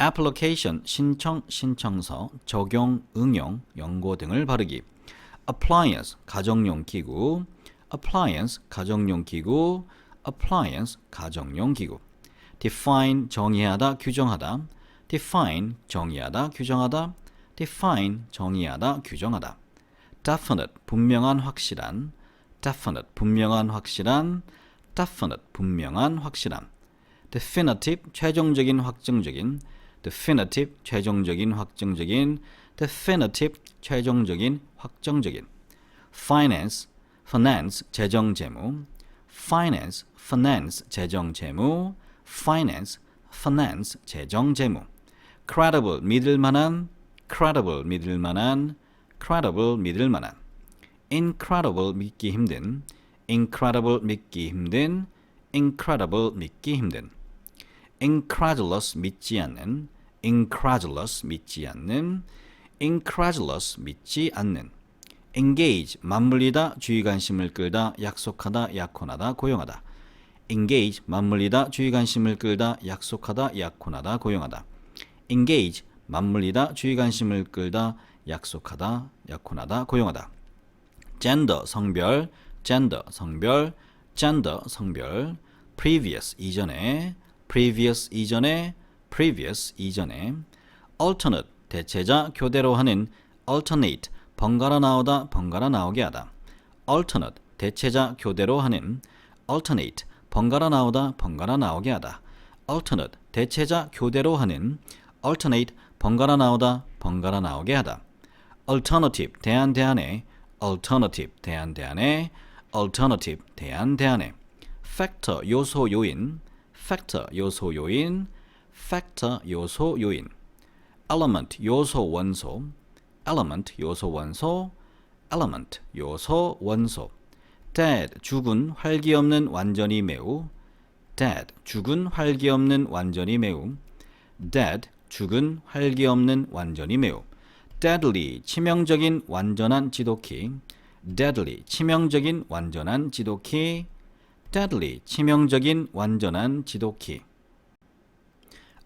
application, 신청, 신청서, 적용, 응용, 연고 등을 바르기. appliance, 가정용 기구. appliance, 가정용 기구. appliance, 가정용 기구. define, 정의하다, 규정하다. define, 정의하다, 규정하다. define, 정의하다, 규정하다. definite, 분명한, 확실한. definite, 분명한, 확실한. definite, 분명한, 확실한. definitive, 최종적인, 확정적인. definitive, 최종적인, 확정적인. definitive, 최종적인, 확정적인. finance, finance, 재정, 재무. finance, finance, 재정, 재무. finance, finance, 재정, 재무. credible, 믿을 만한, credible, 믿을 만한, credible, 믿을 만한. incredible, 믿기 힘든, incredible, 믿기 힘든, incredible, 믿기 힘든. incredulous, 믿지 않는, incredulous, 믿지 않는, incredulous, 믿지 않는. engage, 맞물리다, 주의 관심을 끌다, 약속하다, 약혼하다, 고용하다. engage, 맞물리다, 주의 관심을 끌다, 약속하다, 약혼하다, 고용하다. engage, 맞물리다, 주의 관심을 끌다, 약속하다, 약혼하다, 고용하다. gender, 성별, gender, 성별, gender, 성별. previous, 이전에, previous, 이전에, previous, 이전에. alternate, 대체자, 교대로 하는, alternate, 번갈아 나오다, 번갈아 나오게 하다. alternate, 대체자, 교대로 하는, alternate, 번갈아 나오다, 번갈아 나오게 하다. alternate, 대체자, 교대로 하는, alternate, 번갈아 나오다, 번갈아 나오게 하다. alternative, 대안, 대안에, alternative, 대안, 대안에, alternative, 대안, 대안에. factor, 요소, 요인, factor, 요소, 요인, factor, 요소, 요인. element, 요소, 원소, element, 요소, 원소, element, 요소, 원소. dead, 죽은, 활기 없는, 완전히 매우. dead, 죽은, 활기 없는, 완전히 매우. dead, 죽은, 활기 없는, 완전히 매우. deadly, 치명적인, 완전한 지독히. deadly, 치명적인, 완전한 지독히. deadly, 치명적인, 완전한 지독히.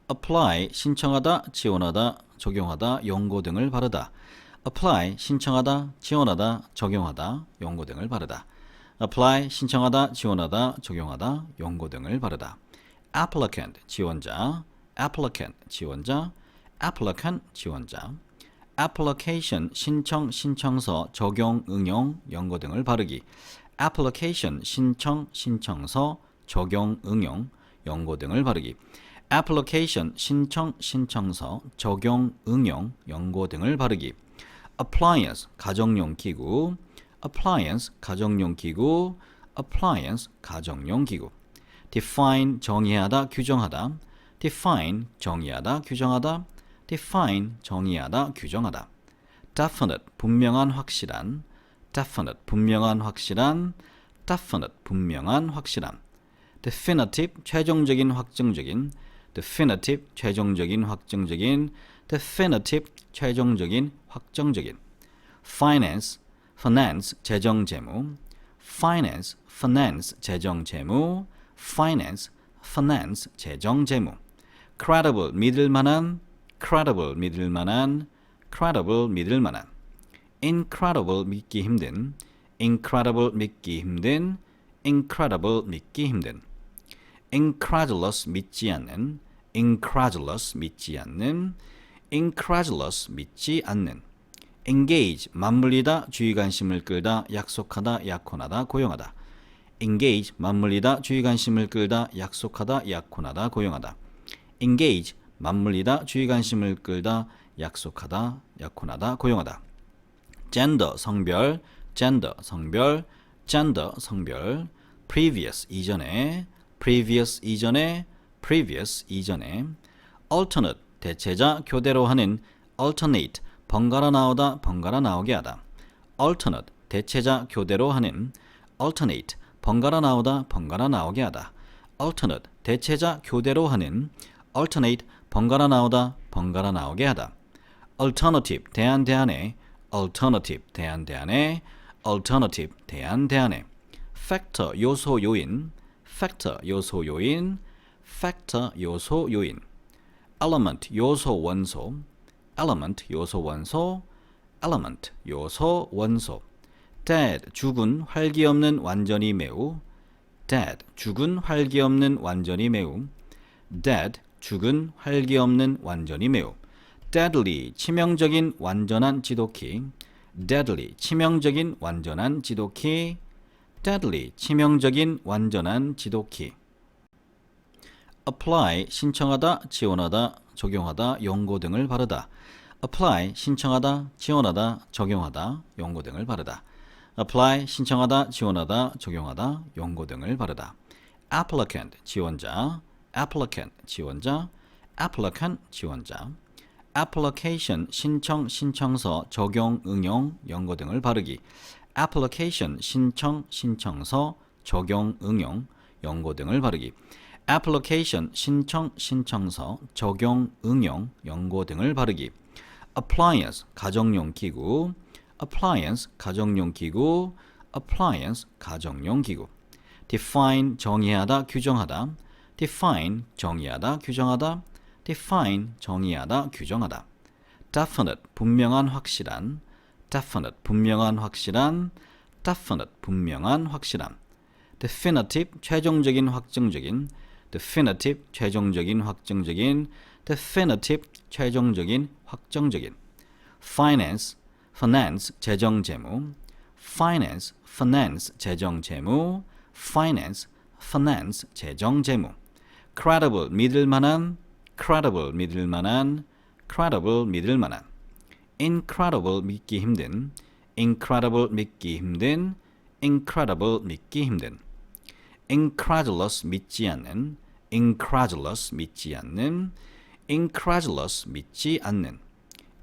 apply, 신청하다, 지원하다, 적용하다, 연고 등을 바르다. apply, 신청하다, 지원하다, 적용하다, 연고 등을 바르다. apply, 신청하다, 지원하다, 적용하다, 연고 등을 바르다. applicant, 지원자, applicant, 지원자, applicant, 지원자. application, 신청, 신청서, 적용, 응용, 연고 등을 바르기. application, 신청, 신청서, 적용, 응용, 연고 등을 바르기. application, 신청, 신청서, 적용, 응용, 연고 등을 바르기. appliance, 가정용 기구, appliance, 가정용 기구, appliance, 가정용 기구. define, 정의하다, 규정하다, define, 정의하다, 규정하다, define, 정의하다, 규정하다. definite, 분명한, 확실한, definite, 분명한, 확실한, definite, 분명한, 확실한. definitive, 최종적인, 확정적인, definitive, 최종적인, 확정적인, definitive, 최종적인, 확정적인. finance, finance, 재정, 재무, finance, finance, 재정, 재무, finance, finance, 재정, 재무. credible, 믿을 만한, credible, 믿을 만한, credible, 믿을 만한. incredible, 믿기 힘든, incredible, 믿기 힘든, incredible, 믿기 힘든. incredulous, 믿지 않는, incredulous, 믿지 않는, incredulous, 믿지 않는. engage, 맞물리다, 주의 관심을 끌다, 약속하다, 약혼하다, 고용하다. engage, 맞물리다, 주의 관심을 끌다, 약속하다, 약혼하다, 고용하다. engage, 맞물리다, 주의 관심을 끌다, 약속하다, 약혼하다, 고용하다. gender, 성별, gender, 성별, gender, 성별. previous, 이전에, previous, 이전에, previous, 이전에. alternate, 대체자, 교대로 하는, alternate, 번갈아 나오다, 번갈아 나오게 하다. alternate, 대체자, 교대로 하는, alternate, 번갈아 나오다, 번갈아 나오게 하다. alternate, 대체자, 교대로 하는, alternate, 번갈아 나오다, 번갈아 나오게 하다. alternative, 대안, 대안에, alternative, 대안, 대안에, alternative, 대안, 대안에. factor, 요소, 요인, factor, 요소, 요인, factor, 요소, 요인. element, 요소, 원소, element, 요소, 원소, element, 요소, 원소. dead, 죽은, 활기 없는, 완전히 매우. dead, 죽은, 활기 없는, 완전히 매우. dead, 죽은, 활기 없는, 완전히 매우. deadly, 치명적인, 완전한 지독히. deadly, 치명적인, 완전한 지독히. deadly, 치명적인, 완전한 지독히. apply, 신청하다, 지원하다, 적용하다, 연고 등을 바르다. apply, 신청하다, 지원하다, 적용하다, 연고 등을 바르다. apply, 신청하다, 지원하다, 적용하다, 연고 등을 바르다. applicant, 지원자, applicant 지원자, applicant 지원자. application 신청, 신청서, 적용, 응용, 연고 등을 바르기. application 신청, 신청서, 적용, 응용, 연고 등을 바르기. application 신청, 신청서, 적용, 응용, 연고 등을 바르기. appliance 가정용 기구, appliance 가정용 기구, appliance 가정용 기구. define 정의하다, 규정하다. define 정의하다, 규정하다. define 정의하다, 규정하다. definite 분명한, 확실한. definite 분명한, 확실한. definite 분명한, 확실한. definitive 최종적인, 확정적인. definitive 최종적인, 확정적인. definitive 최종적인, 확정적인. finance finance 재정 재무. finance finance 재정 재무. finance finance 재정 재무. credible 믿을 만한. credible 믿을 만한. credible 믿을 만한. incredible 믿기 힘든. incredible 믿기 힘든. incredible 믿기 힘든. incredulous 믿지 않는. incredulous 믿지 않는. incredulous 믿지 않는.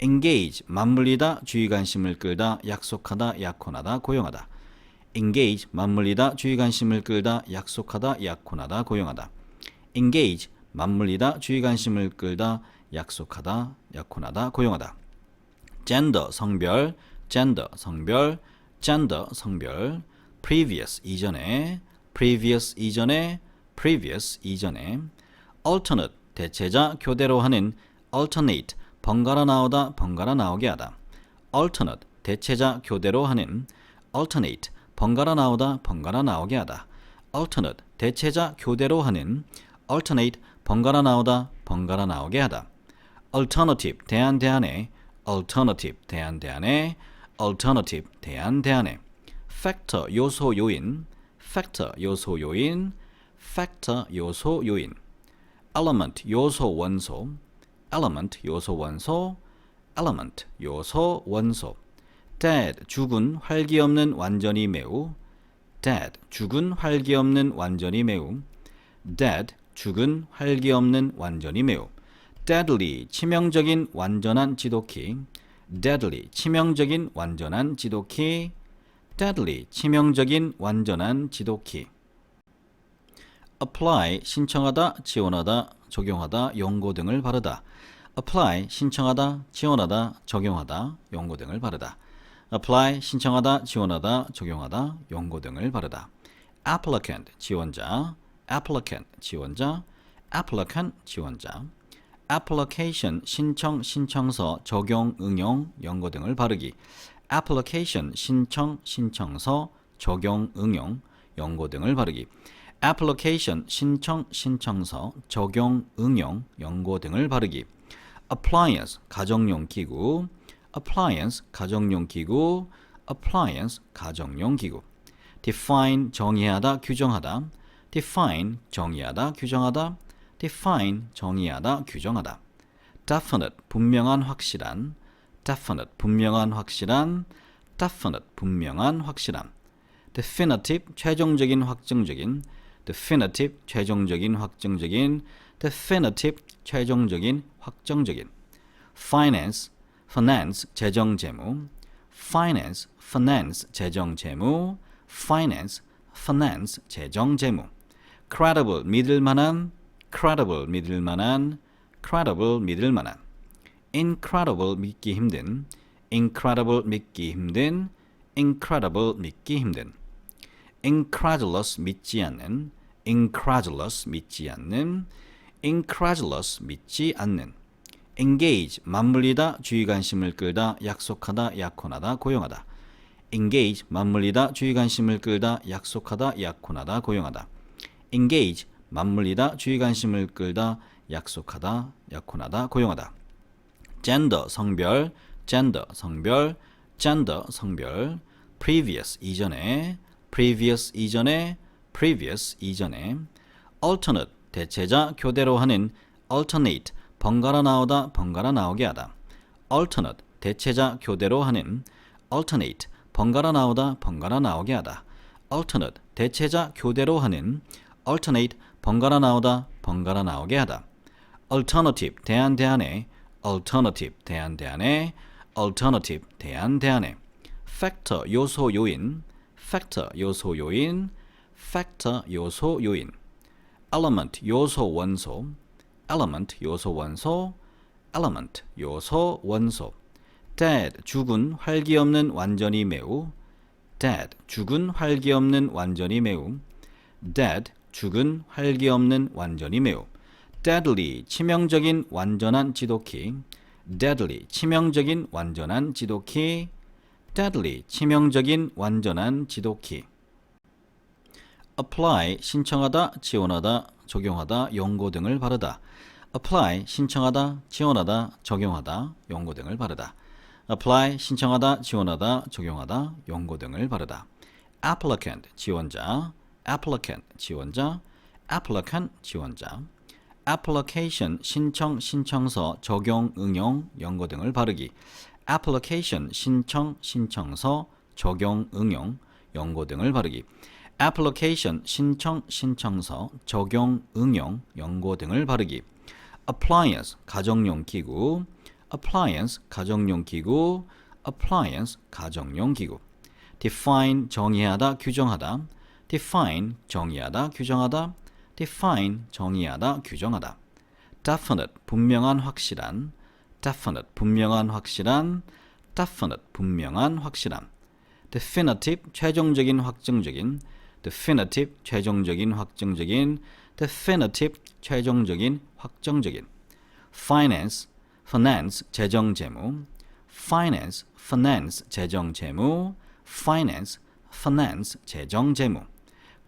engage 맞물리다, 주의 관심을 끌다, 약속하다, 약혼하다, 고용하다. engage 맞물리다, 주의 관심을 끌다, 약속하다, 약혼하다, 고용하다. engage 맞물리다, 주의 관심을 끌다, 약속하다, 약혼하다, 고용하다. gender 성별, gender 성별, gender 성별. previous 이전에, previous 이전에, previous 이전에. alternate 대체자, 교대로 하는. alternate 번갈아 나오다, 번갈아 나오게 하다. alternate 대체자, 교대로 하는. alternate 번갈아 나오다, 번갈아 나오게 하다. alternate 대체자, 교대로 하는. alternate 번갈아 나오다, 번갈아 나오게 하다. alternative 대안 대안에. alternative 대안 대안에. alternative 대안 대안에. factor 요소 요인. factor 요소 요인. factor 요소 요인. element 요소 원소. element 요소 원소. element 요소 원소. dead 죽은, 활기 없는, 완전히 매우. dead 죽은, 활기 없는, 완전히 매우. dead 죽은, 활기 없는, 완전히 매우. deadly 치명적인, 완전한, 지독히. deadly 치명적인, 완전한, 지독히. deadly 치명적인, 완전한, 지독히. apply 신청하다, 지원하다, 적용하다, 연고 등을 바르다. apply 신청하다, 지원하다, 적용하다, 연고 등을 바르다. apply 신청하다, 지원하다, 적용하다, 연고 등을 바르다. applicant 지원자, applicant 지원자, applicant 지원자. application 신청, 신청서, 적용, 응용, 연고 등을 바르기. application 신청, 신청서, 적용, 응용, 연고 등을 바르기. application 신청, 신청서, 적용, 응용, 연고 등을 바르기. appliance 가정용 기구. appliance 가정용 기구. appliance 가정용 기구. define 정의하다, 규정하다. define 정의하다, 규정하다. define 정의하다, 규정하다. definite 분명한, 확실한. definite 분명한, 확실한. definite 분명한, 확실한. definitive 최종적인, 확정적인. definitive 최종적인, 확정적인. definitive 최종적인, 확정적인. finance finance 재정 재무. finance finance 재정 재무. finance finance 재정 재무. credible 믿을 만한. credible 믿을 만한. credible 믿을 만한. incredible 믿기 힘든. incredible 믿기 힘든. incredible 믿기 힘든. incredulous 믿지 않는. incredulous 믿지 않는. incredulous 믿지 않는. engage 맞물리다, 주의 관심을 끌다, 약속하다, 약혼하다, 고용하다. engage 맞물리다, 주의 관심을 끌다, 약속하다, 약혼하다, 고용하다. engage 맞물리다, 주의 관심을 끌다, 약속하다, 약혼하다, 고용하다. gender 성별, gender 성별, gender 성별. previous 이전에, previous 이전에, previous 이전에. alternate 대체자, 교대로 하는. alternate 번갈아 나오다, 번갈아 나오게 하다. alternate 대체자, 교대로 하는. alternate 번갈아 나오다, 번갈아 나오게 하다. alternate 대체자, 교대로 하는. alternate 번갈아 나오다, 번갈아 나오게 하다. alternative, 대안에, alternative, 대안에, alternative, 대안에. factor, 요소 요인, factor, 요소 요인, factor, 요소 요인. element, 요소 원소, element, 요소 원소, element, 요소 원소. dead, 죽은, 활기 없는, 완전히 매우. dead, 죽은, 활기 없는, 완전히 매우. dead, 죽은, 활기 없는, 완전히 매우. deadly, 치명적인, 완전한 지독히. deadly, 치명적인, 완전한 지독히. deadly, 치명적인, 완전한 지독히. apply, 신청하다, 지원하다, 적용하다, 연고 등을 바르다. apply, 신청하다, 지원하다, 적용하다, 연고 등을 바르다. apply, 신청하다, 지원하다, 적용하다, 연고 등을 바르다. applicant, 지원자, applicant, 지원자, applicant, 지원자. application, 신청, 신청서, 적용, 응용, 연고 등을 바르기. application, 신청, 신청서, 적용, 응용, 연고 등을 바르기. application, 신청, 신청서, 적용, 응용, 연고 등을 바르기. appliance, 가정용 기구, appliance, 가정용 기구, appliance, 가정용 기구. define, 정의하다, 규정하다, define, 정의하다, 규정하다, define, 정의하다, 규정하다. definite, 분명한, 확실한, definite, 분명한, 확실한, definite, 분명한, 확실한. definitive, 최종적인, 확정적인, definitive, 최종적인, 확정적인, definitive, 최종적인, 확정적인. finance, finance, 재정, 재무, finance, finance, 재정, 재무, finance, finance, 재정, 재무.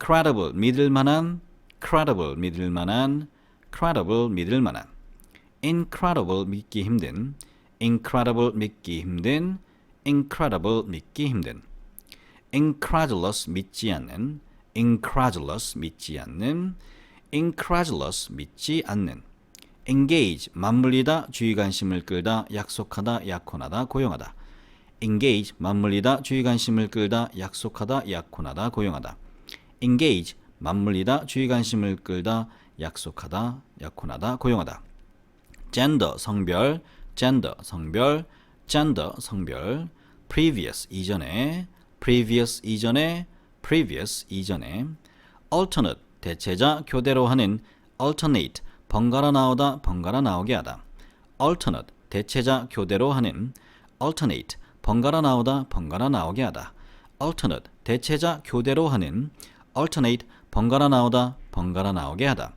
credible, 믿을 만한, credible, 믿을 만한, credible, 믿을 만한. incredible, 믿기 힘든, incredible, 믿기 힘든, incredible, 믿기 힘든. incredulous, 믿지 않는, incredulous, 믿지 않는, incredulous, 믿지 않는. engage, 맞물리다, 주의 관심을 끌다, 약속하다, 약혼하다, 고용하다. engage, 맞물리다, 주의 관심을 끌다, 약속하다, 약혼하다, 고용하다. engage, 맞물리다, 주의 관심을 끌다, 약속하다, 약혼하다, 고용하다. gender, 성별, gender, 성별, gender, 성별. previous, 이전에, previous, 이전에, previous, 이전에. alternate, 대체자, 교대로 하는, alternate, 번갈아 나오다, 번갈아 나오게 하다. alternate, 대체자, 교대로 하는, alternate, 번갈아 나오다, 번갈아 나오게 하다. alternate, 대체자, 교대로 하는, alternate, 번갈아 나오다, 번갈아 나오게 하다.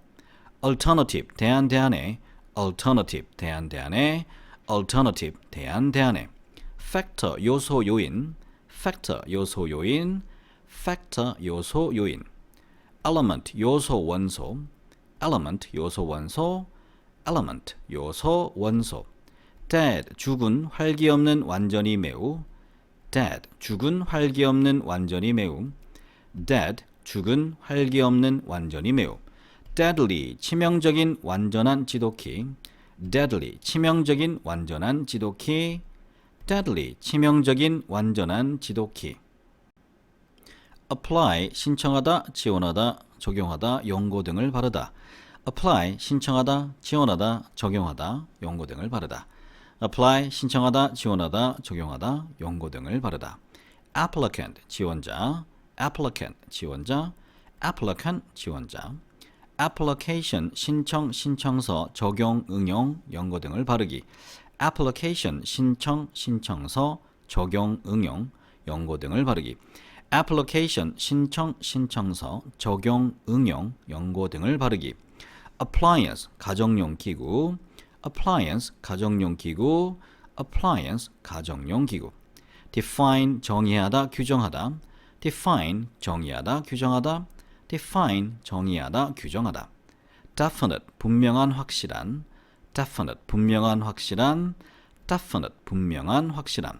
alternative, 대안에, alternative, 대안에, alternative, 대안에. factor, 요소 요인, factor, 요소 요인, factor, 요소 요인. element, 요소 원소, element, 요소 원소, element, 요소 원소. dead, 죽은, 활기 없는, 완전히 매우. dead, 죽은, 활기 없는, 완전히 매우. dead, 죽은, 활기 없는, 완전히 매우. deadly, 치명적인, 완전한 지독히. deadly, 치명적인, 완전한 지독히. deadly, 치명적인, 완전한 지독히. apply, 신청하다, 지원하다, 적용하다, 연고 등을 바르다. apply, 신청하다, 지원하다, 적용하다, 연고 등을 바르다. apply, 신청하다, 지원하다, 적용하다, 연고 등을 바르다. applicant, 지원자, applicant, 지원자, applicant, 지원자. application, 신청, 신청서, 적용, 응용, 연고 등을 바르기. application, 신청, 신청서, 적용, 응용, 연고 등을 바르기. application, 신청, 신청서, 적용, 응용, 연고 등을 바르기. appliance, 가정용 기구, appliance, 가정용 기구, appliance, 가정용 기구. define, 정의하다, 규정하다, define, 정의하다, 규정하다, define, 정의하다, 규정하다. definite, 분명한, 확실한, definite, 분명한, 확실한, definite, 분명한, 확실한.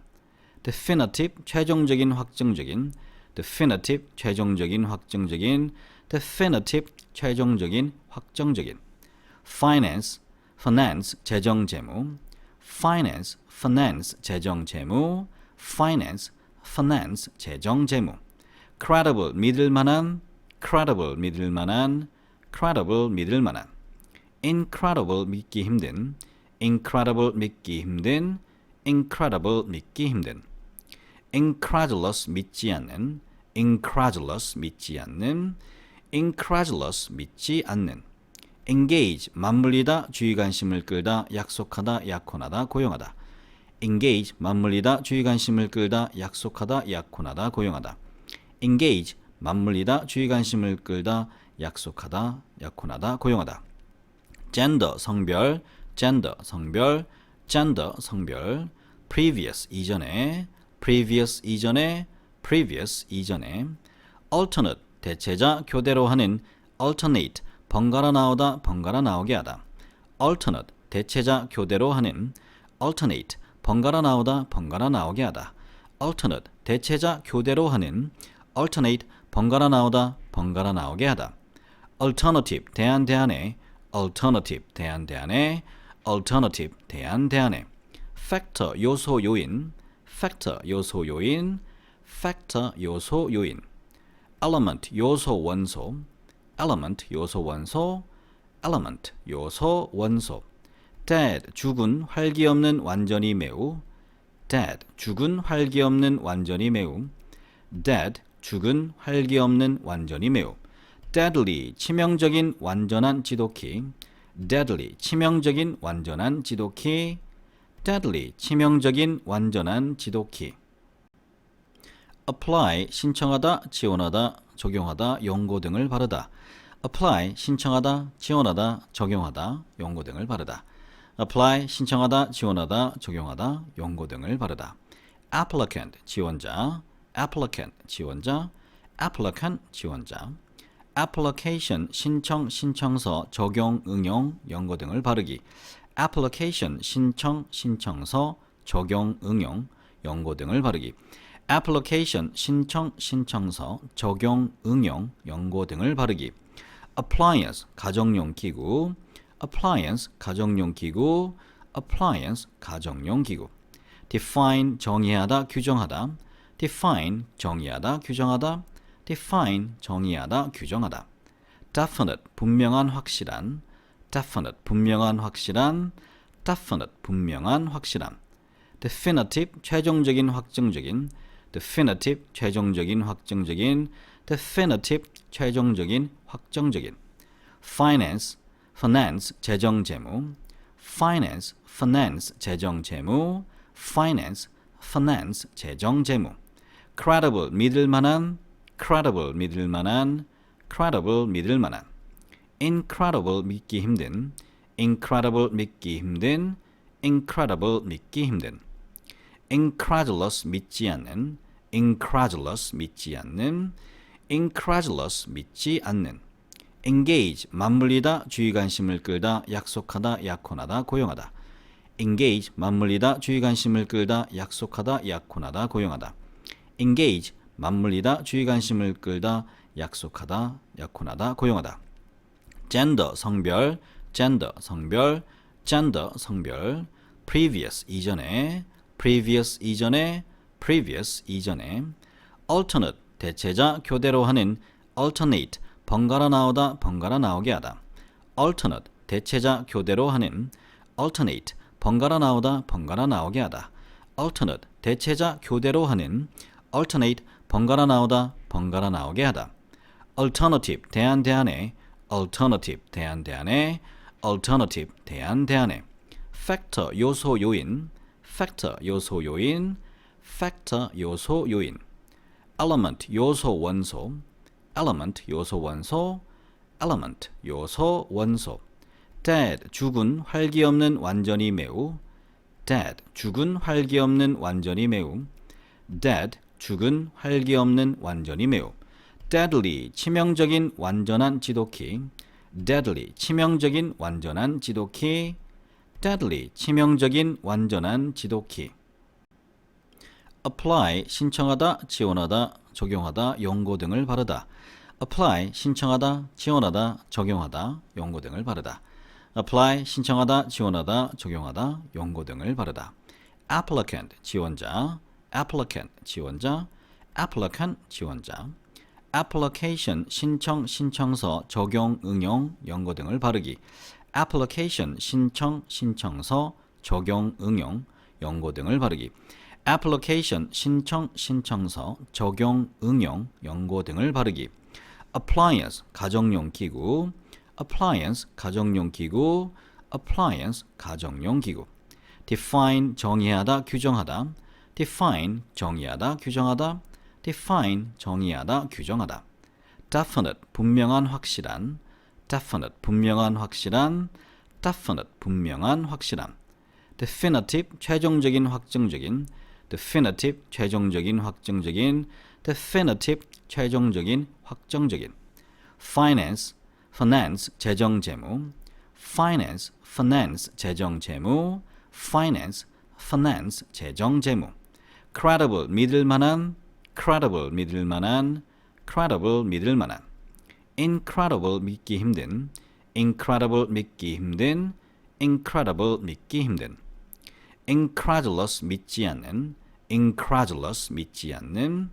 definitive, 최종적인, 확정적인, definitive, 최종적인, 확정적인, definitive, 최종적인, 확정적인. finance, finance, 재정, 재무, finance, finance, 재정, 재무, finance, finance, 재정, 재무. credible, 믿을 만한, credible, 믿을 만한, incredible 믿을 만한, incredible 믿기 힘든, incredible 믿기 힘든, incredible 믿기 힘든, incredulous 믿지 않는, incredulous 믿지 않는, incredulous 믿지 않는, engage 맞물리다, 주의 관심을 끌다, 약속하다, 약혼하다, 고용하다, engage 맞물리다, 주의 관심을 끌다, 약속하다, 약혼하다, 고용하다, engage 맞물리다, 주의 관심을 끌다, 약속하다, 약혼하다, 고용하다. gender 성별, gender 성별, gender 성별, previous 이전에, previous 이전에, previous 이전에, alternate 대체자, 교대로 하는, alternate 번갈아 나오다, 번갈아 나오게 하다, alternate 대체자, 교대로 하는, alternate 번갈아 나오다, 번갈아 나오게 하다, alternate 대체자, 교대로 하는, alternate 번갈아 나오다, 번갈아 나오게 하다, alternative 대안대, alternative 대안대, alternative 대안대, factor 요소 요인, factor 요소 요인, factor 요소 요인, element 요소 원소, element 요소 원소, element 요소 원소, dead 죽은, 활기 없는, 완전히 매우, dead 죽은, 활기 없는, 완전히 매우, dead 죽은, 활기 없는, 완전히 매우, deadly 치명적인, 완전한, 지독히, deadly 치명적인, 완전한, 지독히, deadly 치명적인, 완전한, 지독히. apply 신청하다, 지원하다, 적용하다, 연고 등을 바르다. apply 신청하다, 지원하다, 적용하다, 연고 등을 바르다. apply 신청하다, 지원하다, 적용하다, 연고 등을 바르다. applicant 지원자, applicant 지원자, applicant 지원자. application 신청, 신청서, 적용, 응용, 연고 등을 바르기. application 신청, 신청서, 적용, 응용, 연고 등을 바르기. application 신청, 신청서, 적용, 응용, 연고 등을 바르기. appliance 가정용 기구, appliance 가정용 기구, appliance 가정용 기구. define 정의하다, 규정하다, define 정의하다, 규정하다, define 정의하다, 규정하다. definite 분명한, 확실한, definite 분명한, 확실한, definite 분명한, 확실한. definitive 최종적인, 확정적인, definitive 최종적인, 확정적인, definitive 최종적인, 확정적인. finance finance 재정 재무, finance finance 재정 재무, finance finance 재정 재무. credible 믿을 만한, credible 믿을 만한, credible 믿을 만한. incredible 믿기 힘든, incredible 믿기 힘든, incredible 믿기 힘든. incredulous 믿지 않는, incredulous 믿지 않는, incredulous 믿지 않는. engage 맞물리다, 주의 관심을 끌다, 약속하다, 약혼하다, 고용하다. engage 맞물리다, 주의 관심을 끌다, 약속하다, 약혼하다, 고용하다. engage 맞물리다, 주의 관심을 끌다, 약속하다, 약혼하다, 고용하다. gender 성별, gender 성별, gender 성별. previous 이전에, previous 이전에, previous 이전에. alternate 대체자, 교대로 하는, alternate 번갈아 나오다, 번갈아 나오게 하다. alternate 대체자, 교대로 하는, alternate 번갈아 나오다, 번갈아 나오게 하다. alternate 대체자, 교대로 하는, alternate 번갈아 나오다, 번갈아 나오게 하다. alternative 대안대, alternative 대안대, alternative 대안대. factor 요소 요인, factor 요소 요인, factor 요소 요인. element 요소 원소, element 요소 원소, element 요소 원소. dead 죽은, 활기 없는, 완전히 매우, dead 죽은, 활기 없는, 완전히 매우, dead 죽은, 활기 없는, 완전히 매우. deadly 치명적인, 완전한, 지독히, deadly 치명적인, 완전한, 지독히, deadly 치명적인, 완전한, 지독히. apply 신청하다, 지원하다, 적용하다, 연고 등을 바르다. apply 신청하다, 지원하다, 적용하다, 연고 등을 바르다. apply 신청하다, 지원하다, 적용하다, 연고 등을 바르다. applicant 지원자, applicant 지원자, applicant 지원자. application 신청 신청서 적용 응용 연고 등을 바르기 application 신청 신청서 적용 응용 연고 등을 바르기 application 신청 신청서 적용 응용 연고 등을 바르기 appliance 가정용 기구 appliance 가정용 기구 appliance 가정용 기구 define 정의하다 규정하다 define 정의하다 규정하다 define 정의하다 규정하다 definite 분명한 확실한 definite 분명한 확실한 definite 분명한 확실한 definitive 최종적인 확정적인 definitive 최종적인 확정적인 definitive 최종적인 확정적인 finance finance 재정 재무 finance finance 재정 재무 finance finance 재정 재무 credible 믿을 만한 credible 믿을 만한 credible 믿을 만한 incredible 믿기 힘든 incredible 믿기 힘든 incredible 믿기 힘든 incredulous 믿지 않는 incredulous 믿지 않는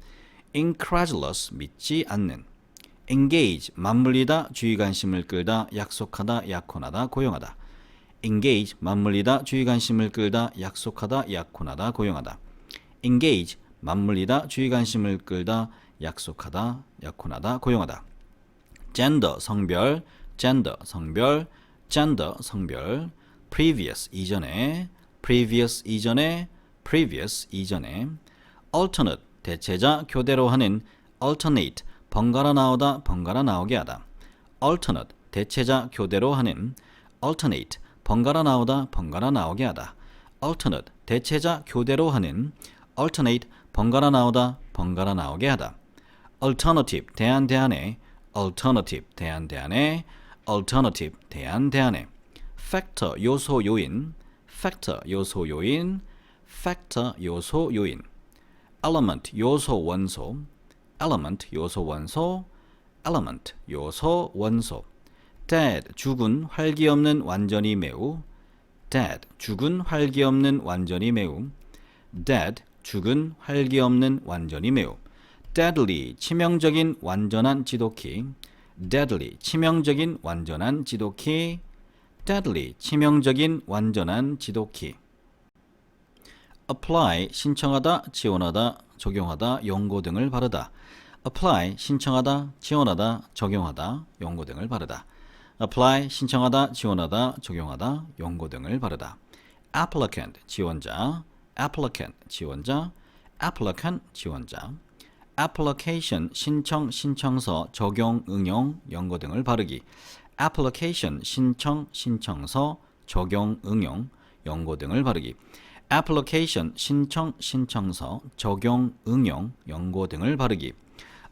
incredulous 믿지 않는 engage 맞물리다 주의 관심을 끌다 약속하다 약혼하다 고용하다 engage 맞물리다 주의 관심을 끌다 약속하다 약혼하다 고용하다 engage 맞물리다 주의 관심을 끌다 약속하다 약혼하다 고용하다 gender 성별 gender 성별 gender 성별 previous 이전에 previous 이전에 previous 이전에 alternate 대체자 교대로 하는 alternate 번갈아 나오다 번갈아 나오게 하다 alternate 대체자 교대로 하는 alternate 번갈아 나오다 번갈아 나오게 하다 alternate 대체자 교대로 하는 alternate 번갈아 나오다 번갈아 나오게 하다 alternative 대안대안에 alternative 대안대안에 alternative 대안대안에 factor 요소 요인 factor 요소 요인 factor 요소 요인 element 요소 원소 element 요소 원소 element 요소 원소 dead 죽은 활기 없는 완전히 매우 dead 죽은 활기 없는 완전히 매우 dead 죽은 활기 없는 완전히 매우 deadly 치명적인 완전한 지독히 deadly 치명적인 완전한 지독히 deadly 치명적인 완전한 지독히 apply 신청하다 지원하다 적용하다 연고 등을 바르다 apply 신청하다 지원하다 적용하다 연고 등을 바르다 apply 신청하다 지원하다 적용하다 연고 등을 바르다 applicant 지원자 applicant 지원자 applicant 지원자 application 신청 신청서 적용 응용 연고 등을 바르기 application 신청 신청서 적용 응용 연고 등을 바르기 application 신청 신청서 적용 응용 연고 등을 바르기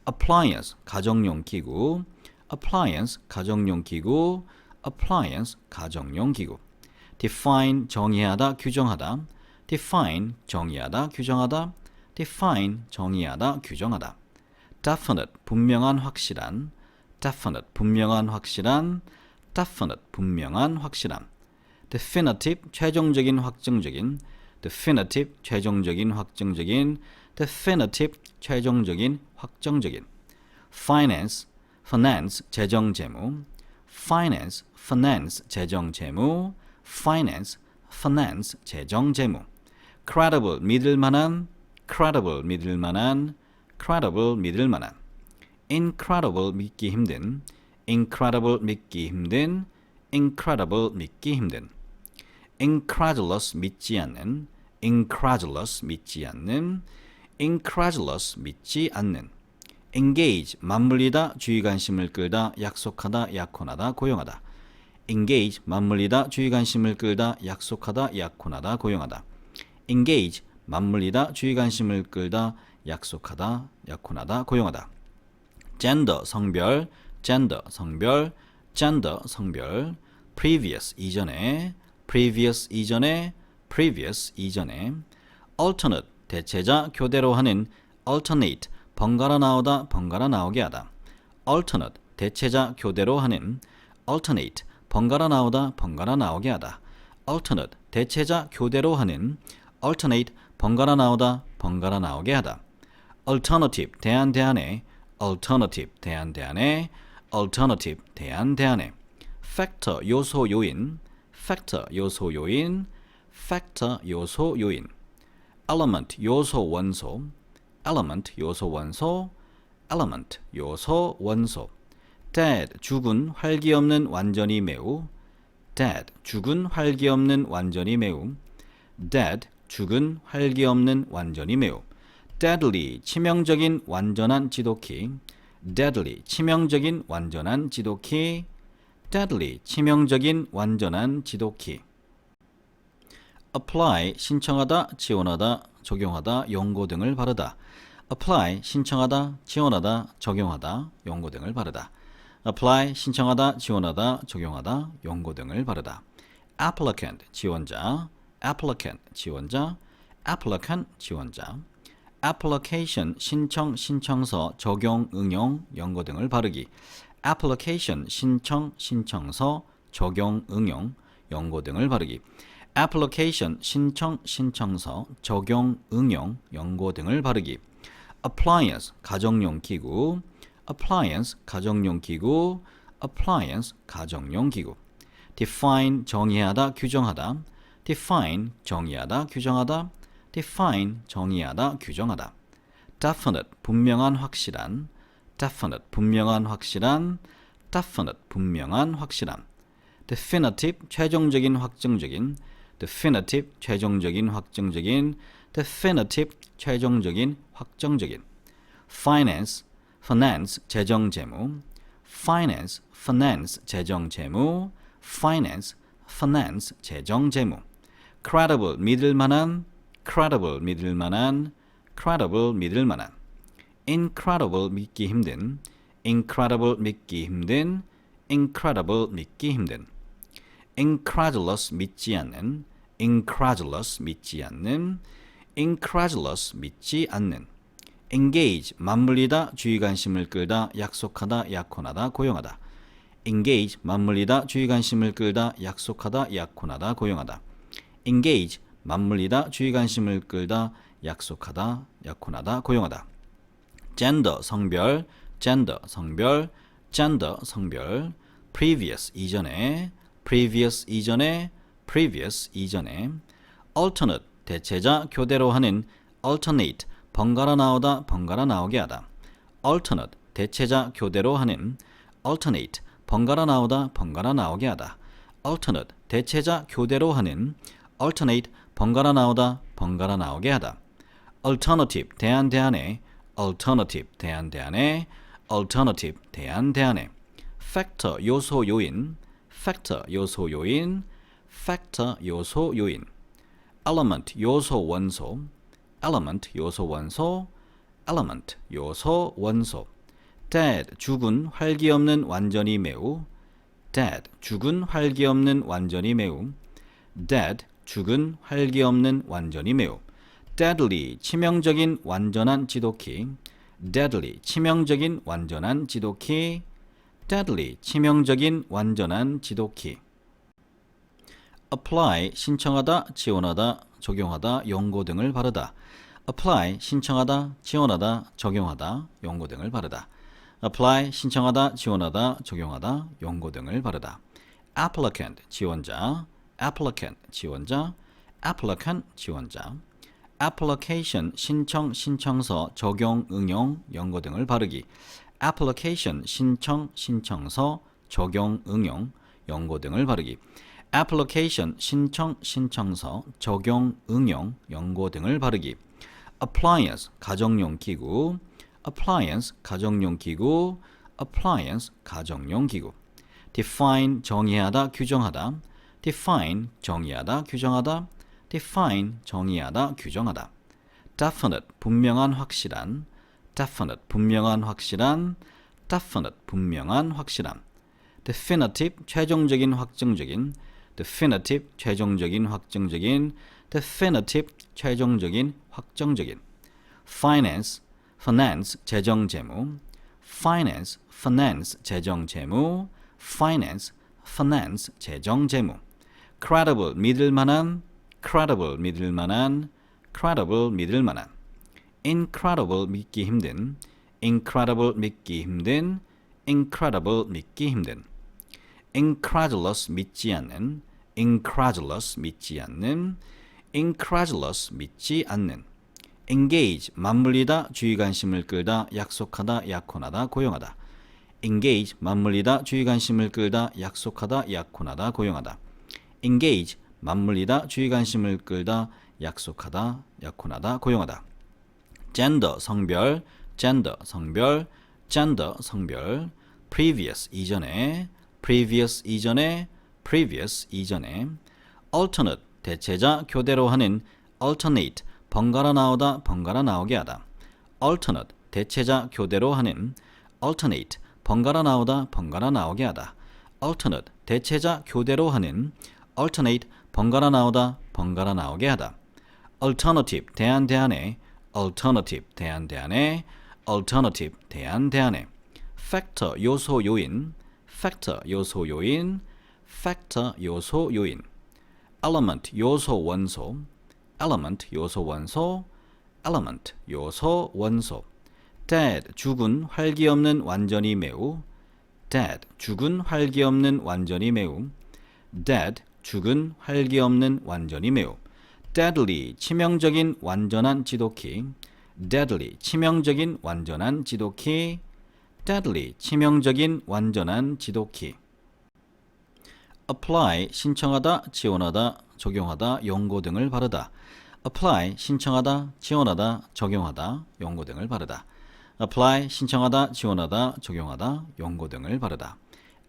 appliance 가정용 기구 appliance 가정용 기구 appliance 가정용 기구 define 정의하다 규정하다 define 정의하다 규정하다 define 정의하다 규정하다 definite 분명한 확실한 definite 분명한 확실한 definite 분명한 확실한 definitive 최종적인 확정적인 definitive 최종적인 확정적인 definitive 최종적인 확정적인 finance finance 재정 재무 finance finance 재정 재무 finance finance 재정 재무 credible 믿을 만한 credible 믿을 만한 credible 믿을 만한 incredible 믿기 힘든 incredible 믿기 힘든 incredible 믿기 힘든 incredulous 믿지 않는 incredulous 믿지 않는 incredulous 믿지 않는 engage 맞물리다 주의 관심을 끌다 약속하다 약혼하다 고용하다 engage 맞물리다 주의 관심을 끌다 약속하다 약혼하다 고용하다 engage 맞물리다 주의 관심을 끌다 약속하다 약혼하다 고용하다 gender 성별 gender 성별 gender 성별 previous 이전에 previous 이전에 previous 이전에 alternate 대체자 교대로 하는 alternate 번갈아 나오다 번갈아 나오게 하다 alternate 대체자 교대로 하는 alternate 번갈아 나오다 번갈아 나오게 하다 alternate 대체자 교대로 하는 alternate 번갈아 나오다 번갈아 나오게 하다 alternative 대안대안에 alternative, 대안의, alternative, 대안의. factor, 요소 요인, factor, 요소 요인, factor, 요소 요인. element, 요소 원소, element, 요소 원소, element, 요소 원소. dead, 죽은, 활기 없는, 완전히 매우. dead, 죽은, 활기 없는, 완전히 매우. dead, 죽은, 활기 없는, 완전히 매우. deadly, 치명적인, 완전한 지독히. deadly, 치명적인, 완전한 지독히. deadly, 치명적인, 완전한 지독히. apply, 신청하다, 지원하다, 적용하다, 연고 등을 바르다. apply, 신청하다, 지원하다, 적용하다, 연고 등을 바르다. apply, 신청하다, 지원하다, 적용하다, 연고 등을 바르다. applicant, 지원자, applicant, 지원자, applicant, 지원자. application, 신청, 신청서, 적용, 응용, 연고 등을 바르기. application, 신청, 신청서, 적용, 응용, 연고 등을 바르기. application, 신청, 신청서, 적용, 응용, 연고 등을 바르기. appliance, 가정용 기구, appliance, 가정용 기구, appliance, 가정용 기구. define, 정의하다, 규정하다, define, 정의하다, 규정하다, define, 정의하다, 규정하다. definite, 분명한, 확실한, definite, 분명한, 확실한, definite, 분명한, 확실한. definitive, 최종적인, 확정적인, definitive, 최종적인, 확정적인, definitive, 최종적인, 확정적인. finance, finance, 재정, 재무, finance, finance, 재정, 재무, finance, finance, 재정, 재무. credible, 믿을 만한, credible, 믿을 만한, credible, 믿을 만한. incredible, 믿기 힘든, incredible, 믿기 힘든, incredible, 믿기 힘든. incredulous, 믿지 않는, incredulous, 믿지 않는, incredulous, 믿지 않는. engage, 맞물리다, 주의 관심을 끌다, 약속하다, 약혼하다, 고용하다. engage, 맞물리다, 주의 관심을 끌다, 약속하다, 약혼하다, 고용하다. engage, 맞물리다, 주의 관심을 끌다, 약속하다, 약혼하다, 고용하다. gender, 성별, gender, 성별, gender, 성별. previous, 이전에, previous, 이전에, previous, 이전에. alternate, 대체자, 교대로 하는, alternate, 번갈아 나오다, 번갈아 나오게 하다. alternate, 대체자, 교대로 하는, alternate, 번갈아 나오다, 번갈아 나오게 하다. alternate, 대체자, 교대로 하는, alternate, 번갈아 나오다, 번갈아 나오게 하다. alternative, 대안의, alternative, 대안의, alternative, 대안의. factor, 요소 요인, factor, 요소 요인, factor, 요소 요인. element, 요소 원소, element, 요소 원소, element, 요소 원소. dead, 죽은, 활기 없는, 완전히 매우. dead, 죽은, 활기 없는, 완전히 매우. dead, 죽은, 활기 없는, 완전히 매우. deadly, 치명적인, 완전한 지독히. deadly, 치명적인, 완전한 지독히. deadly, 치명적인, 완전한 지독히. apply, 신청하다, 지원하다, 적용하다, 연고 등을 바르다. apply, 신청하다, 지원하다, 적용하다, 연고 등을 바르다. apply, 신청하다, 지원하다, 적용하다, 연고 등을 바르다. applicant, 지원자, applicant, 지원자, applicant, 지원자. application, 신청, 신청서, 적용, 응용, 연고 등을 바르기. application, 신청, 신청서, 적용, 응용, 연고 등을 바르기. application, 신청, 신청서, 적용, 응용, 연고 등을 바르기. appliance, 가정용 기구, appliance, 가정용 기구, appliance, 가정용 기구. define, 정의하다, 규정하다, define, 정의하다, 규정하다, define, 정의하다, 규정하다. definite, 분명한, 확실한, definite, 분명한, 확실한, definite, 분명한, 확실한. definitive, 최종적인, 확정적인, definitive, 최종적인, 확정적인, definitive, 최종적인, 확정적인. finance, finance, 재정, 재무, finance, finance, 재정, 재무, finance, finance, 재정, 재무. credible, 믿을 만한, credible, 믿을 만한, credible, 믿을 만한. incredible, 믿기 힘든, incredible 믿기 힘든, incredible 믿기 힘든. incredulous 믿지 않는, incredulous 믿지 않는, incredulous 믿지 않는. engage 맞물리다, 주의 관심을 끌다, 약속하다, 약혼하다, 고용하다. engage 맞물리다, 주의 관심을 끌다, 약속하다, 약혼하다, 고용하다. engage 맞물리다, 주의 관심을 끌다, 약속하다, 약혼하다, 고용하다. gender 성별, gender 성별, gender 성별. previous 이전에, previous 이전에, previous 이전에. alternate 대체자, 교대로 하는, alternate 번갈아 나오다, 번갈아 나오게 하다. alternate 대체자, 교대로 하는, alternate 번갈아 나오다, 번갈아 나오게 하다. alternate 대체자, 교대로 하는, alternate 번갈아 나오다, 번갈아 나오게 하다. alternative 대안에, alternative 대안에, alternative 대안에. factor 요소 요인, factor 요소 요인, factor 요소 요인. element 요소 원소, element 요소 원소, element 요소 원소. dead 죽은, 활기 없는, 완전히 매우. dead 죽은, 활기 없는, 완전히 매우. dead 죽은, 활기 없는, 완전히 매우. deadly 치명적인, 완전한, 지독히. deadly 치명적인, 완전한, 지독히. deadly 치명적인, 완전한, 지독히. apply 신청하다, 지원하다, 적용하다, 연고 등을 바르다. apply 신청하다, 지원하다, 적용하다, 연고 등을 바르다. apply 신청하다, 지원하다, 적용하다, 연고 등을 바르다.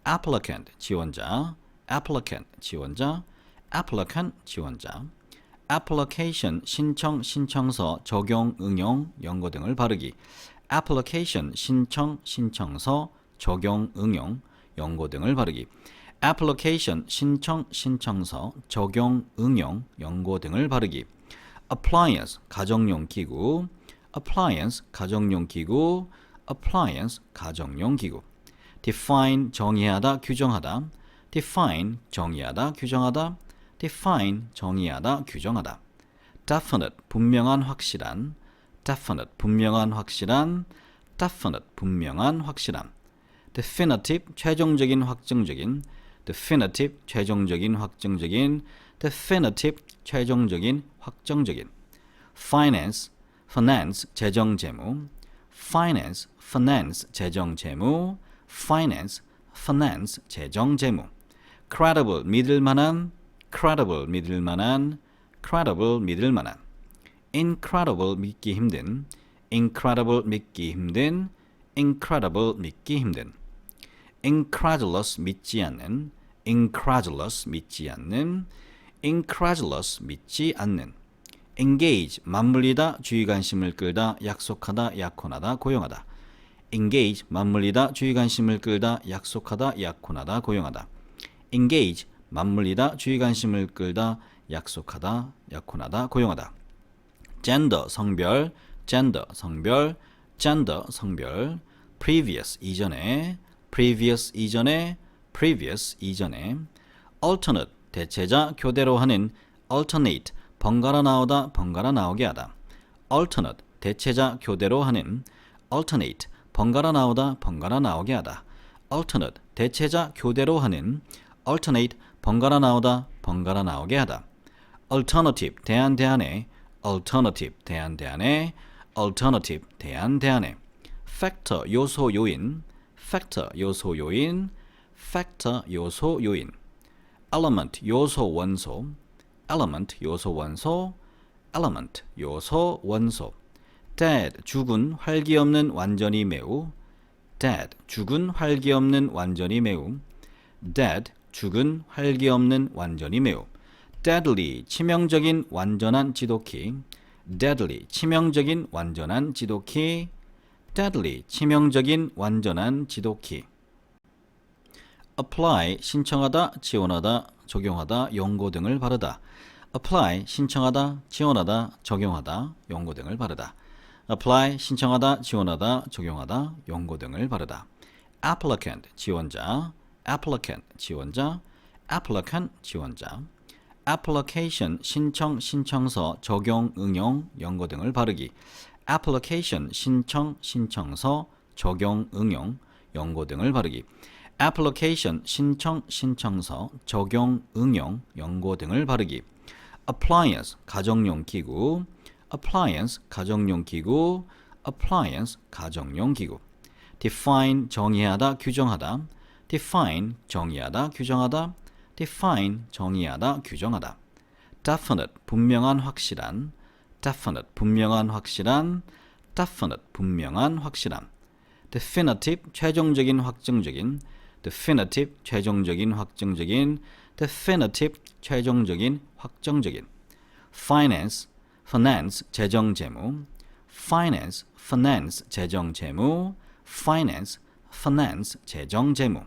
applicant 지원자, applicant 지원자, applicant 지원자. application 신청, 신청서, 적용, 응용, 연고 등을 바르기. application 신청, 신청서, 적용, 응용, 연고 등을 바르기. application 신청, 신청서, 적용, 응용, 연고 등을 바르기. appliance 가정용 기구, appliance 가정용 기구, appliance 가정용 기구. define 정의하다, 규정하다, define 정의하다, 규정하다, define 정의하다, 규정하다. definite 분명한, 확실한, definite 분명한, 확실한, definite 분명한, 확실한. definitive 최종적인, 확정적인, definitive 최종적인, 확정적인, definitive 최종적인, 확정적인. finance finance 재정 재무, finance finance 재정 재무, finance finance 재정 재무. credible 믿을 만한, credible 믿을 만한, credible 믿을 만한. incredible 믿기 힘든, incredible 믿기 힘든, incredible 믿기 힘든. incredulous 믿지 않는, incredulous 믿지 않는, incredulous 믿지 않는. engage 맞물리다, 주의 관심을 끌다, 약속하다, 약혼하다, 고용하다. engage 맞물리다, 주의 관심을 끌다, 약속하다, 약혼하다, 고용하다. engage 맞물리다, 주의 관심을 끌다, 약속하다, 약혼하다, 고용하다. gender 성별, gender 성별, gender 성별. previous 이전에, previous 이전에, previous 이전에. alternate 대체자, 교대로 하는, alternate 번갈아 나오다, 번갈아 나오게 하다. alternate 대체자, 교대로 하는, alternate 번갈아 나오다, 번갈아 나오게 하다. alternate 대체자, 교대로 하는, alternate 번갈아 나오다, 번갈아 나오게 하다. alternative 대안에, alternative 대안에, alternative 대안에. factor 요소 요인, factor 요소 요인, factor 요소 요인. element 요소 원소, element 요소 원소, element 요소 원소. dead 죽은, 활기 없는, 완전히 매우. dead 죽은, 활기 없는, 완전히 매우. dead 죽은, 활기 없는, 완전히 매우. deadly 치명적인, 완전한, 지독히. deadly 치명적인, 완전한, 지독히. deadly 치명적인, 완전한, 지독히. apply 신청하다, 지원하다, 적용하다, 연고 등을 바르다. apply 신청하다, 지원하다, 적용하다, 연고 등을 바르다. apply 신청하다, 지원하다, 적용하다, 연고 등을 바르다. applicant 지원자, applicant 지원자, applicant 지원자. application 신청, 신청서, 적용, 응용, 연고 등을 바르기. application 신청, 신청서, 적용, 응용, 연고 등을 바르기. application 신청, 신청서, 적용, 응용, 연고 등을 바르기. appliance 가정용 기구, appliance 가정용 기구, appliance 가정용 기구. define 정의하다, 규정하다, define 정의하다, 규정하다, define 정의하다, 규정하다. definite 분명한, 확실한, definite 분명한, 확실한, definite 분명한, 확실한. definitive 최종적인, 확정적인, definitive 최종적인, 확정적인, definitive 최종적인, 확정적인. finance finance 재정 재무, finance finance 재정 재무, finance finance 재정 재무.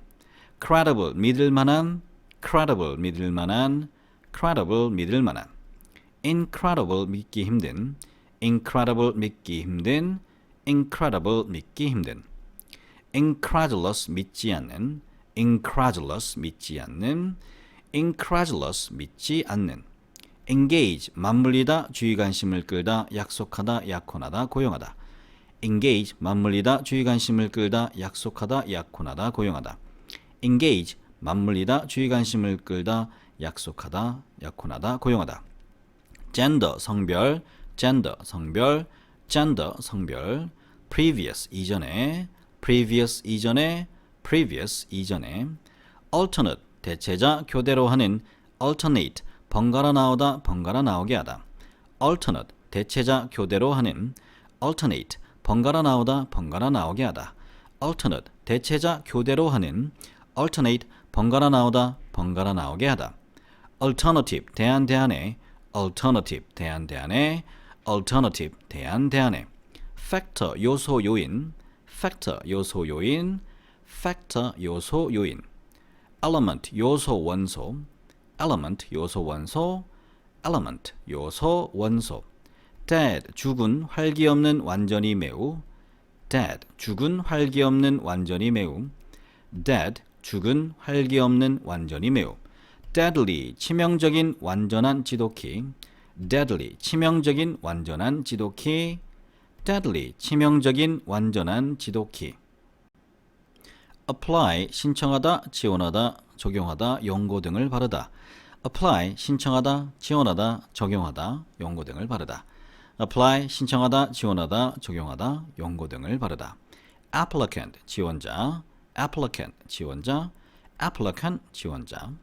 credible 믿을 만한, credible 믿을 만한, credible 믿을 만한. incredible 믿기 힘든, incredible 믿기 힘든, incredible 믿기 힘든. incredulous 믿지 않는, incredulous 믿지 않는, incredulous 믿지 않는. engage 맞물리다, 주의 관심을 끌다, 약속하다, 약혼하다, 고용하다. engage 맞물리다, 주의 관심을 끌다, 약속하다, 약혼하다, 고용하다. engage 맞물리다, 주의 관심을 끌다, 약속하다, 약혼하다, 고용하다. gender 성별, gender 성별, gender 성별. previous 이전에, previous 이전에, previous 이전에. alternate 대체자, 교대로 하는, alternate 번갈아 나오다, 번갈아 나오게 하다. alternate 대체자, 교대로 하는, alternate 번갈아 나오다, 번갈아 나오게 하다. alternate 대체자, 교대로 하는, alternate 번갈아 나오다, 번갈아 나오게 하다. alternative 대안 대안에, alternative 대안 대안에, alternative 대안 대안에. factor 요소 요인, factor 요소 요인, factor 요소 요인. element 요소 원소, element 요소 원소, element 요소 원소. dead 죽은, 활기 없는, 완전히 매우, dead 죽은, 활기 없는, 완전히 매우, dead 죽은, 활기 없는, 완전히 매우. deadly 치명적인, 완전한, 지독히, deadly 치명적인, 완전한, 지독히, deadly 치명적인, 완전한, 지독히. apply 신청하다, 지원하다, 적용하다, 연고 등을 바르다. apply 신청하다, 지원하다, 적용하다, 연고 등을 바르다. apply 신청하다, 지원하다, 적용하다, 연고 등을 바르다. applicant 지원자, applicant 지원자, applicant 지원자.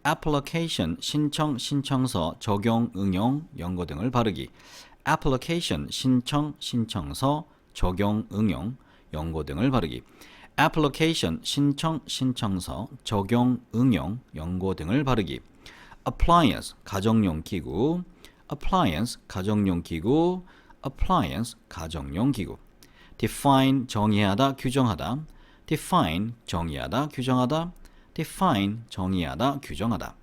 application 신청, 신청서, 적용, 응용, 연고 등을 바르기. application 신청, 신청서, 적용, 응용, 연고 등을 바르기. application 신청, 신청서, 적용, 응용, 연고 등을 바르기. appliance 가정용 기구, appliance 가정용 기구, appliance 가정용 기구. define 정의하다, 규정하다, define 정의하다, 규정하다, define 정의하다, 규정하다.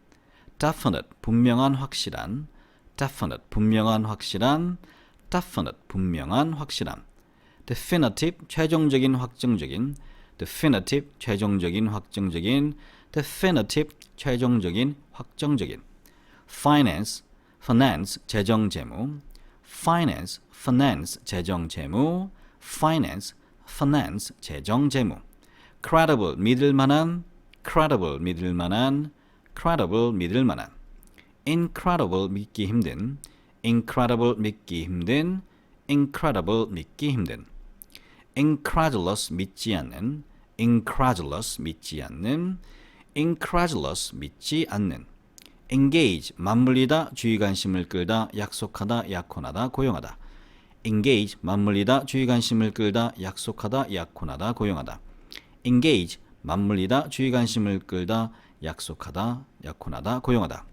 definite 분명한, 확실한, definite 분명한, 확실한, definite 분명한, 확실한. definitive 최종적인, 확정적인, definitive 최종적인, 확정적인, definitive 최종적인, 확정적인. finance finance 재정 재무, finance finance 재정 재무, finance finance 재정 재무. credible 믿을 만한, credible 믿을 만한, credible 믿을 만한. incredible 믿기 힘든, incredible 믿기 힘든, incredible 믿기 힘든. incredulous 믿지 않는, incredulous 믿지 않는, incredulous 믿지 않는. engage 맞물리다, 주의 관심을 끌다, 약속하다, 약혼하다, 고용하다. engage 맞물리다, 주의 관심을 끌다, 약속하다, 약혼하다, 고용하다. engage 맞물리다, 주의 관심을 끌다, 약속하다, 약혼하다, 고용하다.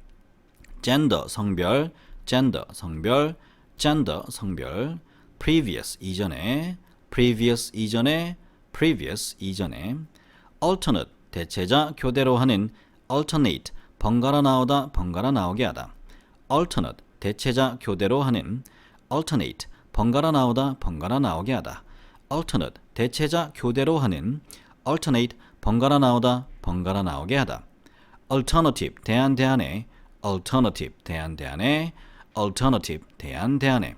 gender 성별, gender 성별, gender 성별. previous 이전에, previous 이전에, previous 이전에. alternate 대체자, 교대로 하는, alternate 번갈아 나오다, 번갈아 나오게 하다. alternate 대체자, 교대로 하는, alternate 번갈아 나오다, 번갈아 나오게 하다. alternate 대체자, 교대로 하는, alternate 번갈아 나오다, 번갈아 나오게 하다. alternative 대안 대안에, alternative 대안 대안에, alternative 대안 대안에.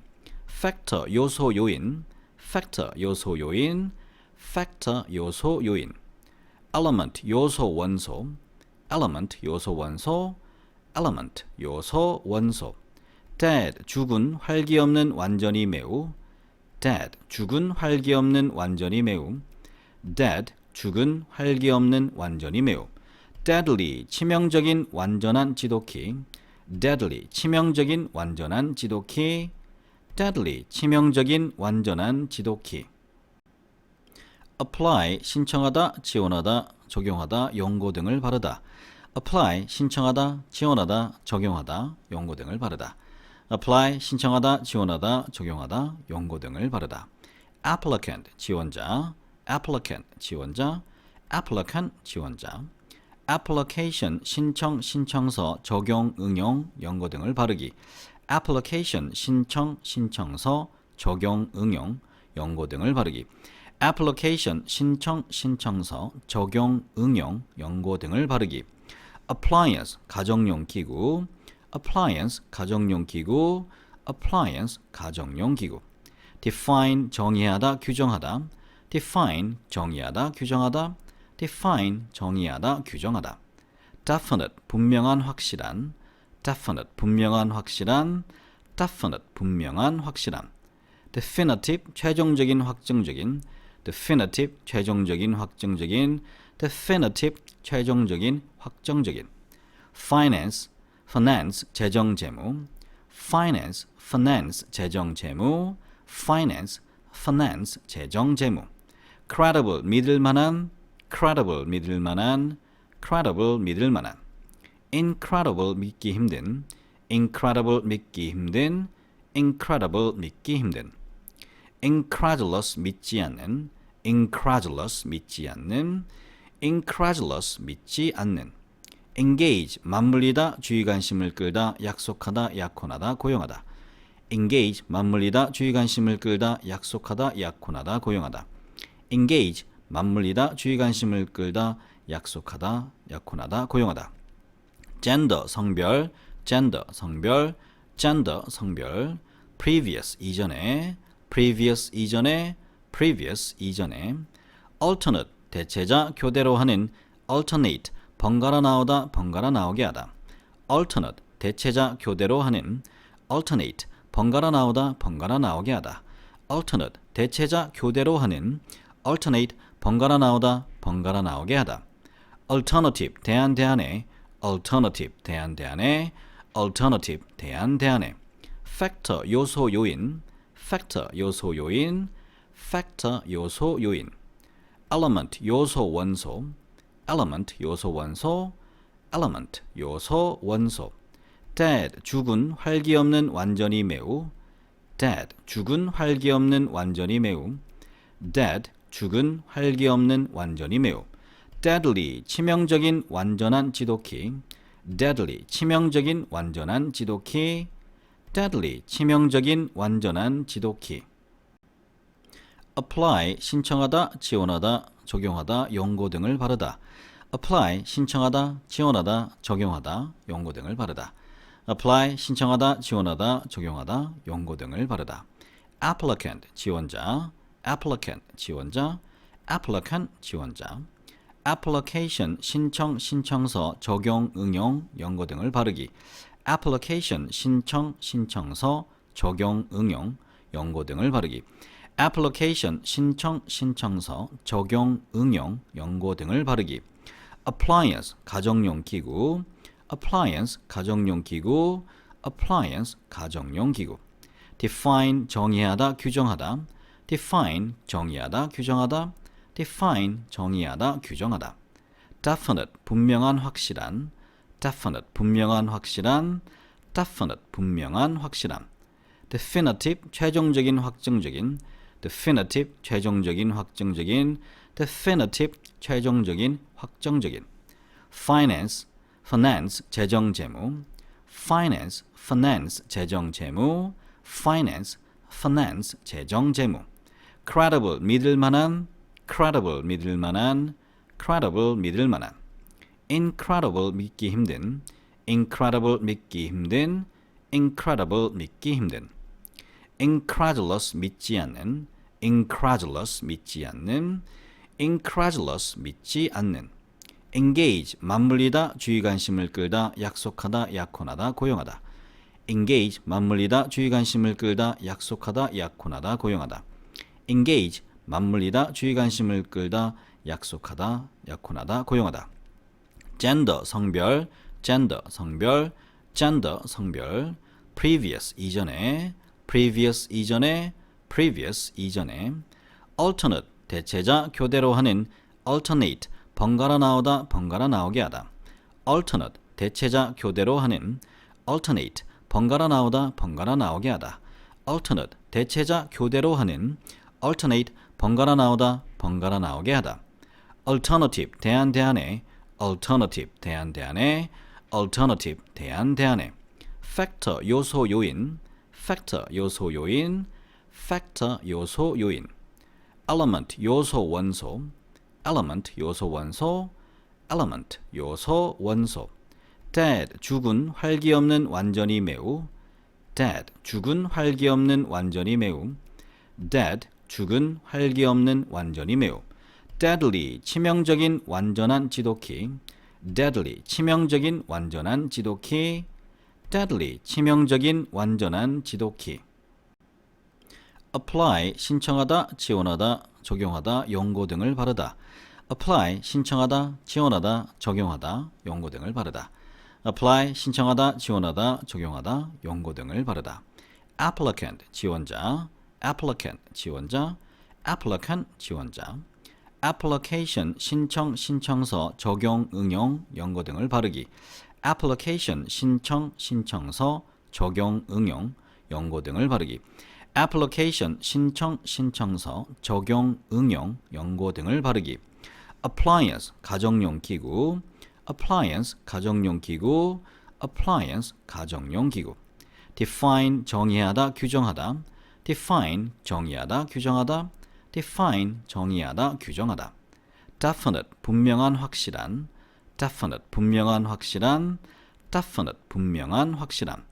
factor 요소 요인, factor 요소 요인, factor 요소 요인. element 요소 원소, element 요소 원소, element 요소 원소. dead 죽은 활기 없는 완전히 매우, dead 죽은 활기 없는 완전히 매우, dead 죽은 활기 없는 완전히 매우. deadly 치명적인 완전한 지독히, deadly 치명적인 완전한 지독히, deadly 치명적인 완전한 지독히. apply 신청하다, 지원하다, 적용하다, 연고 등을 바르다. apply 신청하다, 지원하다, 적용하다, 연고 등을 바르다. apply 신청하다, 지원하다, 적용하다, 연고 등을 바르다. applicant 지원자, applicant 지원자, applicant 지원자. application 신청, 신청서, 적용, 응용, 연고 등을 바르기. application 신청, 신청서, 적용, 응용, 연고 등을 바르기. application 신청, 신청서, 적용, 응용, 연고 등을 바르기. appliance 가정용 기구, appliance 가정용 기구, appliance 가정용 기구. define 정의하다, 규정하다, define 정의하다, 규정하다, define 정의하다, 규정하다. definite 분명한, 확실한, definite 분명한, 확실한, definite 분명한, 확실한. definitive 최종적인, 확정적인, definitive 최종적인, 확정적인, definitive 최종적인, 확정적인. finance finance 재정 재무, finance finance 재정 재무, finance finance 재정 재무. credible 믿을 만한, credible 믿을 만한, credible 믿을 만한. incredible 믿기 힘든, incredible 믿기 힘든, incredible 믿기 힘든. incredulous 믿지 않는, incredulous 믿지 않는, incredulous 믿지 않는. engage 맞물리다, 주의 관심을 끌다, 약속하다, 약혼하다, 고용하다. engage 맞물리다, 주의 관심을 끌다, 약속하다, 약혼하다, 고용하다. engage 맞물리다, 주의 관심을 끌다, 약속하다, 약혼하다, 고용하다. gender 성별, gender 성별, gender 성별. previous 이전에, previous 이전에, previous 이전에. alternate 대체자, 교대로 하는, alternate 번갈아 나오다, 번갈아 나오게 하다. alternate 대체자, 교대로 하는, alternate 번갈아 나오다, 번갈아 나오게 하다. alternate 대체자, 교대로 하는, alternate 번갈아 나오다, 번갈아 나오게 하다. alternative 대안 대안에, alternative 대안 대안에, alternative 대안 대안에. factor 요소 요인, factor 요소 요인, factor 요소 요인. element 요소 원소, element 요소 원소, element 요소 원소. dead 죽은 활기 없는, 완전히 매우, dead 죽은 활기 없는, 완전히 매우, dead 죽은 활기 없는, 완전히 매우. deadly 치명적인, 완전한 지독히, deadly 치명적인, 완전한 지독히, deadly 치명적인, 완전한 지독히. apply 신청하다, 지원하다, 적용하다, 연고 등을 바르다. apply 신청하다, 지원하다, 적용하다, 연고 등을 바르다. apply 신청하다, 지원하다, 적용하다, 연고 등을 바르다. applicant 지원자, applicant 지원자, applicant 지원자. application 신청, 신청서, 적용, 응용, 연고 등을 바르기. application 신청, 신청서, 적용, 응용, 연고 등을 바르기. application 신청, 신청서, 적용, 응용, 연고 등을 바르기. appliance 가정용 기구, appliance 가정용 기구, appliance 가정용 기구. define 정의하다, 규정하다, define 정의하다, 규정하다, define 정의하다, 규정하다. definite 분명한, 확실한, definite 분명한, 확실한, definite 분명한, 확실한. definitive 최종적인, 확정적인, definitive 최종적인, 확정적인, definitive 최종적인, 확정적인. finance finance 재정 재무, finance finance 재정 재무, finance finance 재정 재무. credible 믿을 만한, credible 믿을 만한, credible 믿을 만한. incredible 믿기 힘든, incredible 믿기 힘든, incredible 믿기 힘든. incredulous 믿지 않는, incredulous 믿지 않는, incredulous 믿지 않는. engage 맞물리다, 주의 관심을 끌다, 약속하다, 약혼하다, 고용하다. engage 맞물리다, 주의 관심을 끌다, 약속하다, 약혼하다, 고용하다. engage 맞물리다, 주의 관심을 끌다, 약속하다, 약혼하다, 고용하다. gender 성별, gender 성별, gender 성별. previous 이전에, previous 이전에, previous 이전에. alternate 대체자, 교대로 하는, alternate 번갈아 나오다, 번갈아 나오게 하다. alternate 대체자, 교대로 하는, alternate 번갈아 나오다, 번갈아 나오게 하다. alternate 대체자, 교대로 하는, alternate 번갈아 나오다, 번갈아 나오게 하다. alternative 대안 대안에, alternative 대안 대안에, alternative 대안 대안에. factor 요소 요인, factor 요소 요인, factor 요소 요인. element 요소 원소, element 요소 원소, element 요소 원소. dead 죽은, 활기 없는, 완전히 매우. dead 죽은, 활기 없는, 완전히 매우. dead 죽은, 활기 없는, 완전히 매우. deadly 치명적인, 완전한 지독히. deadly 치명적인, 완전한 지독히. deadly 치명적인, 완전한 지독히. apply 신청하다, 지원하다, 적용하다, 연고 등을 바르다. apply 신청하다, 지원하다, 적용하다, 연고 등을 바르다. apply 신청하다, 지원하다, 적용하다, 연고 등을 바르다. applicant 지원자, applicant 지원자, applicant 지원자. application 신청, 신청서, 적용, 응용, 연고 등을 바르기. application 신청, 신청서, 적용, 응용, 연고 등을 바르기. application 신청, 신청서, 적용, 응용, 연고 등을 바르기. appliance 가정용 기구, appliance 가정용 기구, appliance 가정용 기구. define 정의하다, 규정하다, define 정의하다, 규정하다, define 정의하다, 규정하다. definite 분명한, 확실한, definite 분명한, 확실한, definite 분명한, 확실한.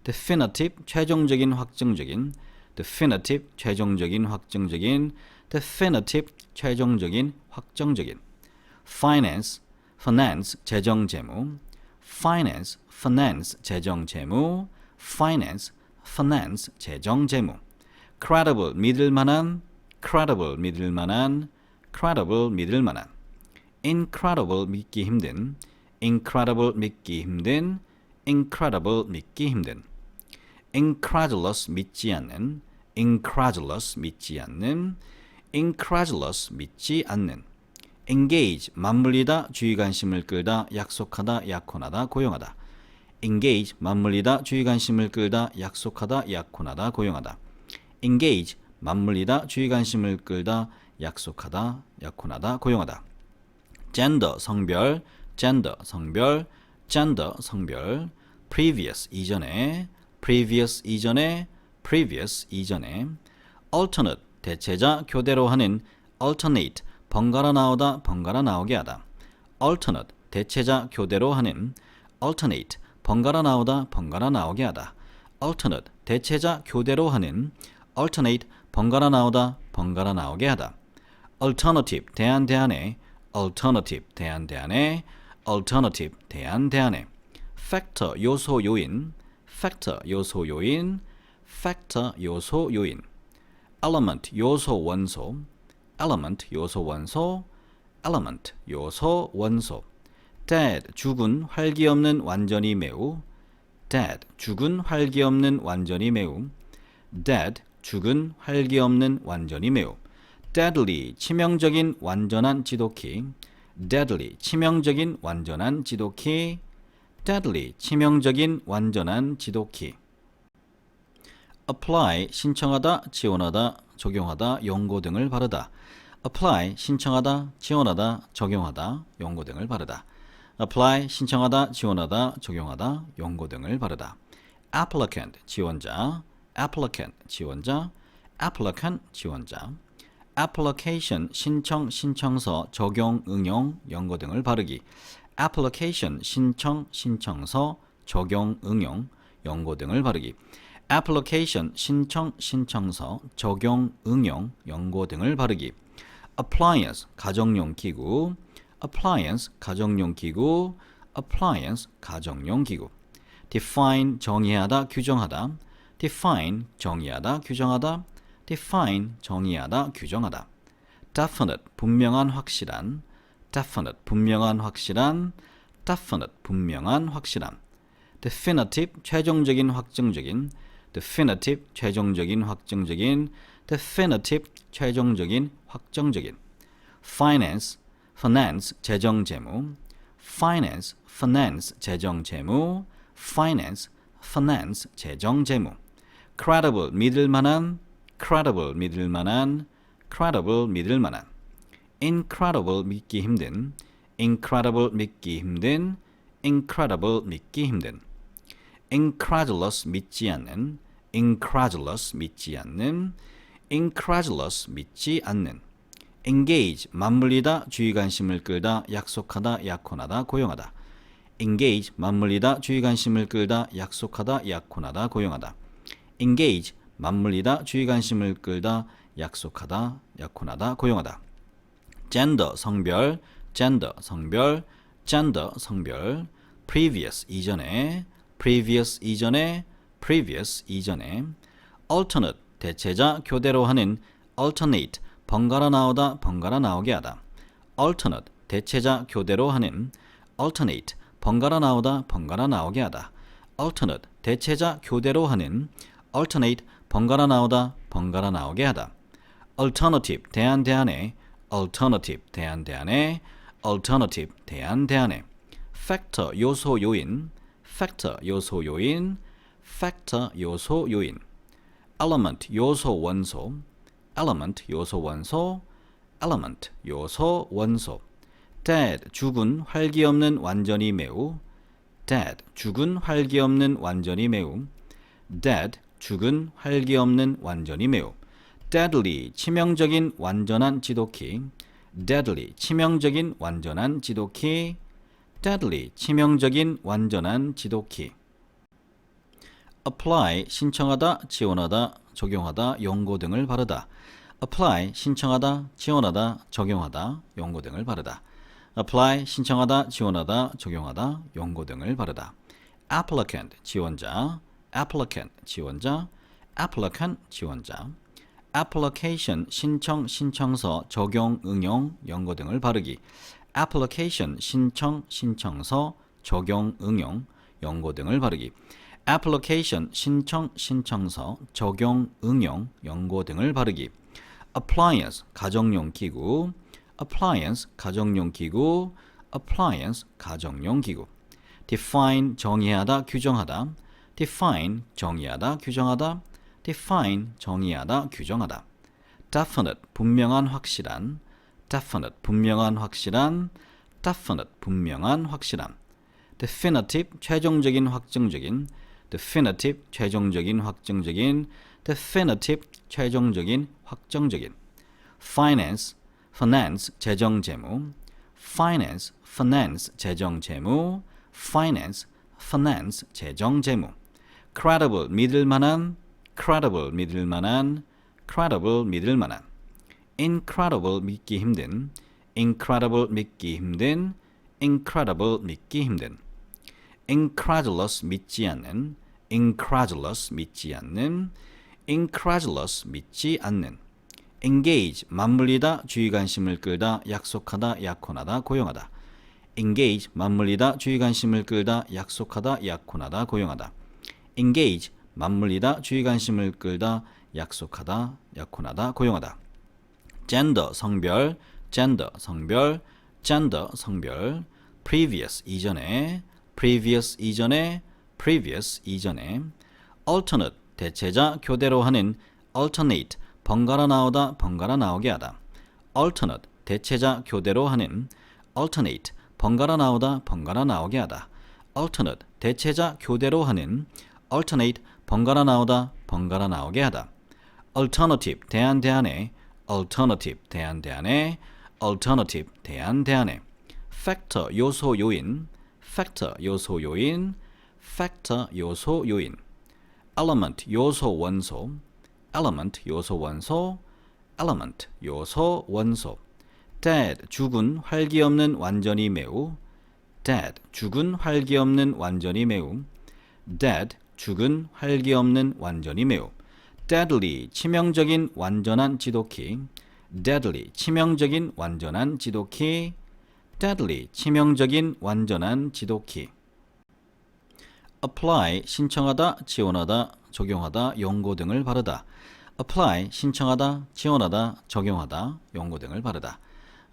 definitive 최종적인, 확정적인, definitive 최종적인, 확정적인, definitive 최종적인, 확정적인. finance finance 재정 재무, finance finance 재정 재무, finance finance 재정 재무. credible 믿을 만한, credible 믿을 만한, credible 믿을 만한. incredible 믿기 힘든, incredible 믿기 힘든, incredible 믿기 힘든. incredulous 믿지 않는, incredulous 믿지 않는, incredulous 믿지 않는. engage 맞물리다, 주의 관심을 끌다, 약속하다, 약혼하다, 고용하다. engage 맞물리다, 주의 관심을 끌다, 약속하다, 약혼하다, 고용하다. engage 맞물리다, 주의 관심을 끌다, 약속하다, 약혼하다, 고용하다. gender 성별, gender 성별, gender 성별. previous 이전에, previous 이전에, previous 이전에. alternate 대체자, 교대로 하는, alternate 번갈아 나오다, 번갈아 나오게 하다. alternate 대체자, 교대로 하는, alternate 번갈아 나오다, 번갈아 나오게 하다. alternate 대체자, 교대로 하는, alternate 번갈아 나오다, 번갈아 나오게 하다. alternative 대안 대안에, alternative 대안 대안에, alternative 대안 대안에. factor 요소 요인, factor 요소 요인, factor 요소 요인. element 요소 원소, element 요소 원소, element 요소 원소. dead 죽은, 활기 없는, 완전히 매우. dead 죽은, 활기 없는, 완전히 매우. dead 죽은, 활기 없는, 완전히 매우. deadly 치명적인, 완전한 지독히. deadly 치명적인, 완전한 지독히. deadly 치명적인, 완전한 지독히. apply 신청하다, 지원하다, 적용하다, 연고 등을 바르다. apply 신청하다, 지원하다, 적용하다, 연고 등을 바르다. apply 신청하다, 지원하다, 적용하다, 연고 등을 바르다. applicant 지원자, applicant 지원자, applicant 지원자. application 신청, 신청서, 적용, 응용, 연고 등을 바르기. application 신청, 신청서, 적용, 응용, 연고 등을 바르기. application 신청, 신청서, 적용, 응용, 연고 등을 바르기. appliance 가정용 기구, appliance 가정용 기구, appliance 가정용 기구. define 정의하다, 규정하다, define 정의하다, 규정하다, define 정의하다, 규정하다. definite 분명한, 확실한, definite 분명한, 확실한, definite 분명한, 확실한. definitive 최종적인, 확정적인, definitive 최종적인, 확정적인, definitive 최종적인, 확정적인. finance finance 재정 재무, finance finance 재정 재무, finance finance 재정 재무. credible 믿을 만한, credible 믿을 만한, credible 믿을 만한. incredible 믿기 힘든, incredible 믿기 힘든, incredible 믿기 힘든. incredulous 믿지 않는, incredulous 믿지 않는, incredulous 믿지 않는. engage 맞물리다, 주의 관심을 끌다, 약속하다, 약혼하다, 고용하다. engage 맞물리다, 주의 관심을 끌다, 약속하다, 약혼하다, 고용하다. engage 맞물리다, 주의 관심을 끌다, 약속하다, 약혼하다, 고용하다. gender 성별, gender 성별, gender 성별. previous 이전에, previous 이전에, previous 이전에. alternate 대체자, 교대로 하는, alternate 번갈아 나오다, 번갈아 나오게 하다. alternate 대체자, 교대로 하는, alternate 번갈아 나오다, 번갈아 나오게 하다. alternate 대체자, 교대로 하는, alternate 번갈아 나오다, 번갈아 나오게 하다. alternative 대안 대안에, alternative 대안 대안에, alternative 대안 대안에. factor 요소 요인, factor 요소 요인, factor 요소 요인. element 요소 원소, element 요소 원소, element 요소 원소. dead 죽은, 활기 없는, 완전히 매우, dead 죽은, 활기 없는, 완전히 매우, dead 죽은, 활기 없는, 완전히 매우. deadly 치명적인, 완전한, 지독히, deadly 치명적인, 완전한, 지독히, deadly 치명적인, 완전한, 지독히. apply 신청하다, 지원하다, 적용하다, 연고 등을 바르다. apply 신청하다, 지원하다, 적용하다, 연고 등을 바르다. apply 신청하다, 지원하다, 적용하다, 연고 등을 바르다. applicant 지원자, applicant 지원자, applicant 지원자. application 신청, 신청서, 적용, 응용, 연고 등을 바르기. application 신청, 신청서, 적용, 응용, 연고 등을 바르기. application 신청, 신청서, 적용, 응용, 연고 등을 바르기. appliance 가정용 기구, appliance 가정용 기구, appliance 가정용 기구. define 정의하다, 규정하다, define 정의하다, 규정하다, define 정의하다, 규정하다. definite 분명한, 확실한, definite 분명한, 확실한, definite 분명한, 확실한. definitive 최종적인, 확정적인, definitive 최종적인, 확정적인, definitive 최종적인, 확정적인. finance finance 재정 재무, finance finance 재정 재무, finance finance 재정 재무. credible 믿을 만한, credible 믿을 만한, credible 믿을 만한. incredible 믿기 힘든, incredible 믿기 힘든, incredible 믿기 힘든. incredulous 믿지 않는, incredulous 믿지 않는, incredulous 믿지 않는. engage 맞물리다, 주의 관심을 끌다, 약속하다, 약혼하다, 고용하다. engage 맞물리다, 주의 관심을 끌다, 약속하다, 약혼하다, 고용하다. engage 맞물리다, 주의 관심을 끌다, 약속하다, 약혼하다, 고용하다. gender 성별, gender 성별, gender 성별. previous 이전에, previous 이전에, previous 이전에. alternate 대체자, 교대로 하는, alternate 번갈아 나오다, 번갈아 나오게 하다. alternate 대체자, 교대로 하는, alternate 번갈아 나오다, 번갈아 나오게 하다. alternate 대체자, 교대로 하는, alternate 번갈아 나오다, 번갈아 나오게 하다. alternative 대안 대안에, alternative 대안 대안에, alternative 대안 대안에. factor 요소 요인, factor 요소 요인, factor 요소 요인. element 요소 원소 element 요소 원소 element 요소 원소 dead 죽은 활기 없는 완전히 매우 dead 죽은 활기 없는 완전히 매우 dead 죽은 활기 없는 완전히 매우 deadly 치명적인 완전한 지독히 deadly 치명적인 완전한 지독히 deadly 치명적인 완전한 지독히 apply 신청하다 지원하다 적용하다 연고 등을 바르다 apply 신청하다 지원하다 적용하다 연고 등을 바르다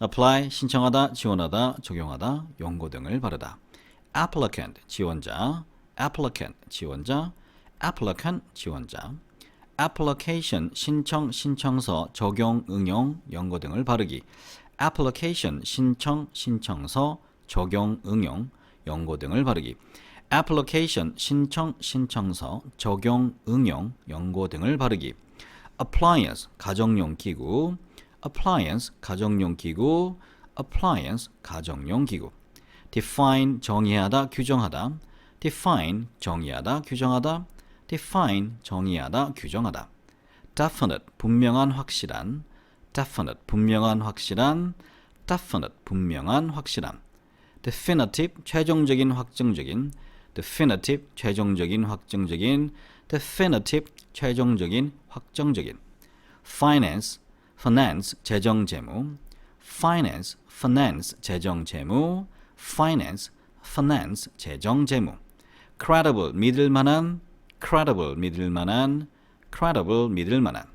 apply 신청하다 지원하다 적용하다 연고 등을 바르다 applicant 지원자 applicant 지원자 applicant 지원자 application 신청 신청서 적용 응용 연고 등을 바르기 application 신청 신청서 적용 응용 연고 등을 바르기 application 신청 신청서 적용 응용 연고 등을 바르기 appliance 가정용 기구 appliance 가정용 기구 appliance 가정용 기구 define 정의하다 규정하다 define 정의하다 규정하다 define 정의하다 규정하다 definite 분명한 확실한 definite 분명한 확실한 definite 분명한 확실한 definitive 최종적인 확정적인 definitive 최종적인 확정적인 definitive 최종적인 확정적인 finance finance 재정 재무 finance finance 재정 재무 finance finance 재정 재무 credible 믿을 만한 credible 믿을 만한 credible 믿을 만한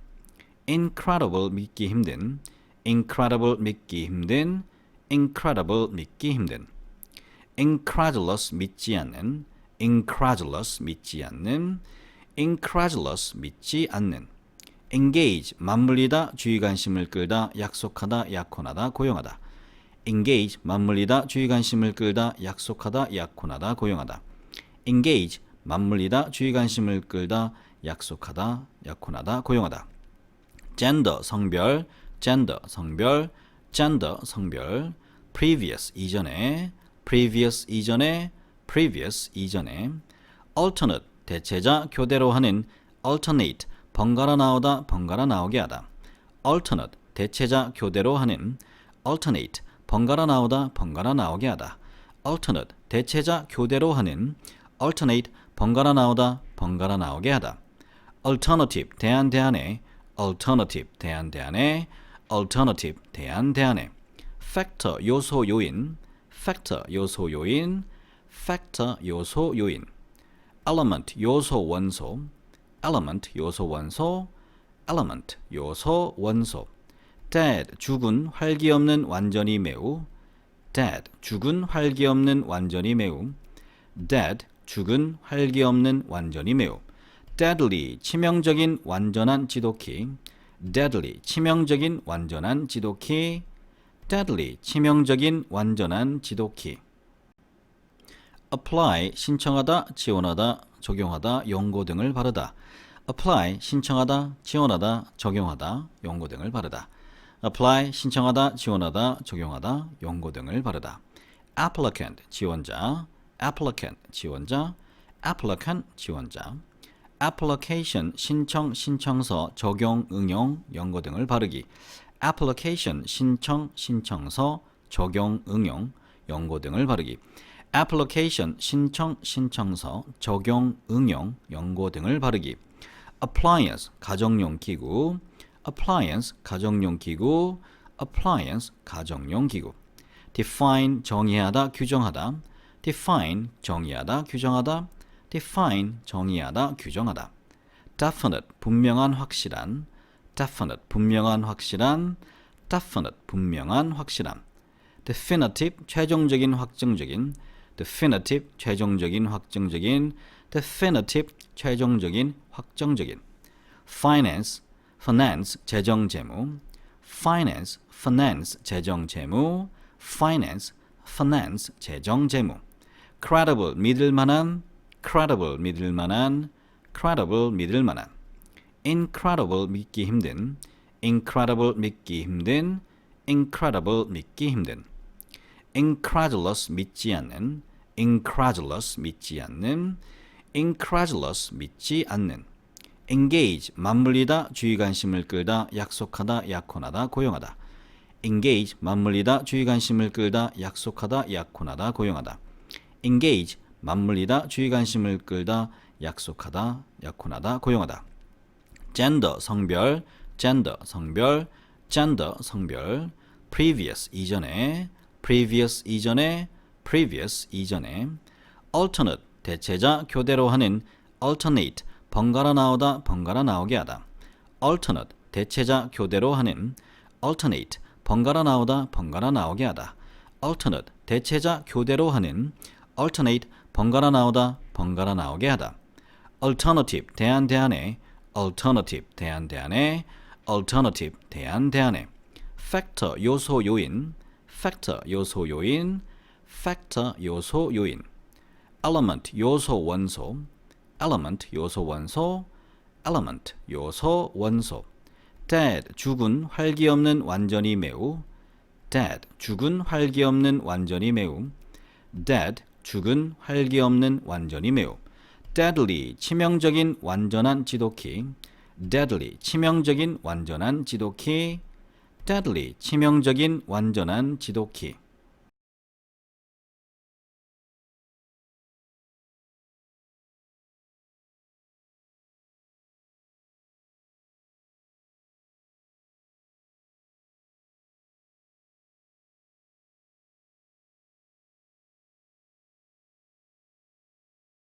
incredible 믿기 힘든 incredible 믿기 힘든 incredible 믿기 힘든 incredulous 믿지 않는 incredulous 믿지 않는 incredulous 믿지 않는 engage 맞물리다 주의 관심을 끌다 약속하다 약혼하다 고용하다 engage 맞물리다 주의 관심을 끌다 약속하다 약혼하다 고용하다 engage 맞물리다 주의 관심을 끌다 약속하다 약혼하다 고용하다 gender 성별 gender 성별 gender 성별 previous 이전에 previous 이전에 previous 이전에 alternate 대체자 교대로 하는 alternate 번갈아 나오다 번갈아 나오게 하다 alternate 대체자 교대로 하는 alternate 번갈아 나오다 번갈아 나오게 하다 alternate 대체자 교대로 하는 alternate 번갈아 나오다 번갈아 나오게 하다 alternative 대안대안에 alternative 대안대안에 alternative 대안대안에 factor 요소 요인 factor 요소 요인 factor 요소 요인 element 요소 원소 element 요소 원소 element 요소 원소 dead 죽은 활기 없는 완전히 매우 dead 죽은 활기 없는 완전히 매우 dead 죽은 활기 없는 완전히 매우 deadly 치명적인 완전한 지독히 deadly 치명적인 완전한 지독히 deadly 치명적인 완전한 지독히 apply 신청하다 지원하다 적용하다 연고 등을 바르다 apply 신청하다 지원하다 적용하다 연고 등을 바르다 apply 신청하다 지원하다 적용하다 연고 등을 바르다 applicant 지원자 applicant 지원자 applicant 지원자 application 신청 신청서 적용 응용 연고 등을 바르기 application 신청 신청서 적용 응용 연고 등을 바르기 application 신청 신청서 적용 응용 연고 등을 바르기 appliance 가정용 기구 appliance 가정용 기구 appliance 가정용 기구 define 정의하다 규정하다 define 정의하다 규정하다 define 정의하다 규정하다 definite 분명한 확실한 definite 분명한 확실한 definite 분명한 확실한 definitive 최종적인 확정적인 definitive 최종적인 확정적인 definitive 최종적인 확정적인 finance finance 재정 재무 finance finance 재정 재무 finance finance 재정 재무 credible 믿을 만한 credible 믿을 만한 credible 믿을 만한 incredible 믿기 힘든 incredible 믿기 힘든 incredible 믿기 힘든 incredulous 믿지 않는 incredulous 믿지 않는 incredulous, 믿지 않는. engage, 맞물리다, 주의 관심을 끌다, 약속하다, 약혼하다, 고용하다. engage, 맞물리다, 주의 관심을 끌다, 약속하다, 약혼하다, 고용하다. engage, 맞물리다, 주의 관심을 끌다, 약속하다, 약혼하다, 고용하다. gender, 성별, gender, 성별, gender, 성별. previous, 이전에, previous, 이전에, previous, 이전에. alternate, 대체자, 교대로 하는. alternate, 번갈아 나오다, 번갈아 나오게 하다. alternate, 대체자, 교대로 하는. alternate, 번갈아 나오다, 번갈아 나오게 하다. alternate, 대체자, 교대로 하는. alternate, 번갈아 나오다, 번갈아 나오게 하다. alternative, 대안, 대안에. alternative, 대안, 대안에. alternative, 대안, 대안에. factor, 요소, 요인. factor, 요소, 요인. factor, 요소, 요인. element, 요소, 원소. element, 요소, 원소. element, 요소, 원소. dead, 죽은, 활기 없는, 완전히 매우. dead, 죽은, 활기 없는, 완전히 매우. dead, 죽은, 활기 없는, 완전히 매우. deadly, 치명적인, 완전한, 지독히. deadly, 치명적인, 완전한, 지독히. deadly, 치명적인, 완전한, 지독히.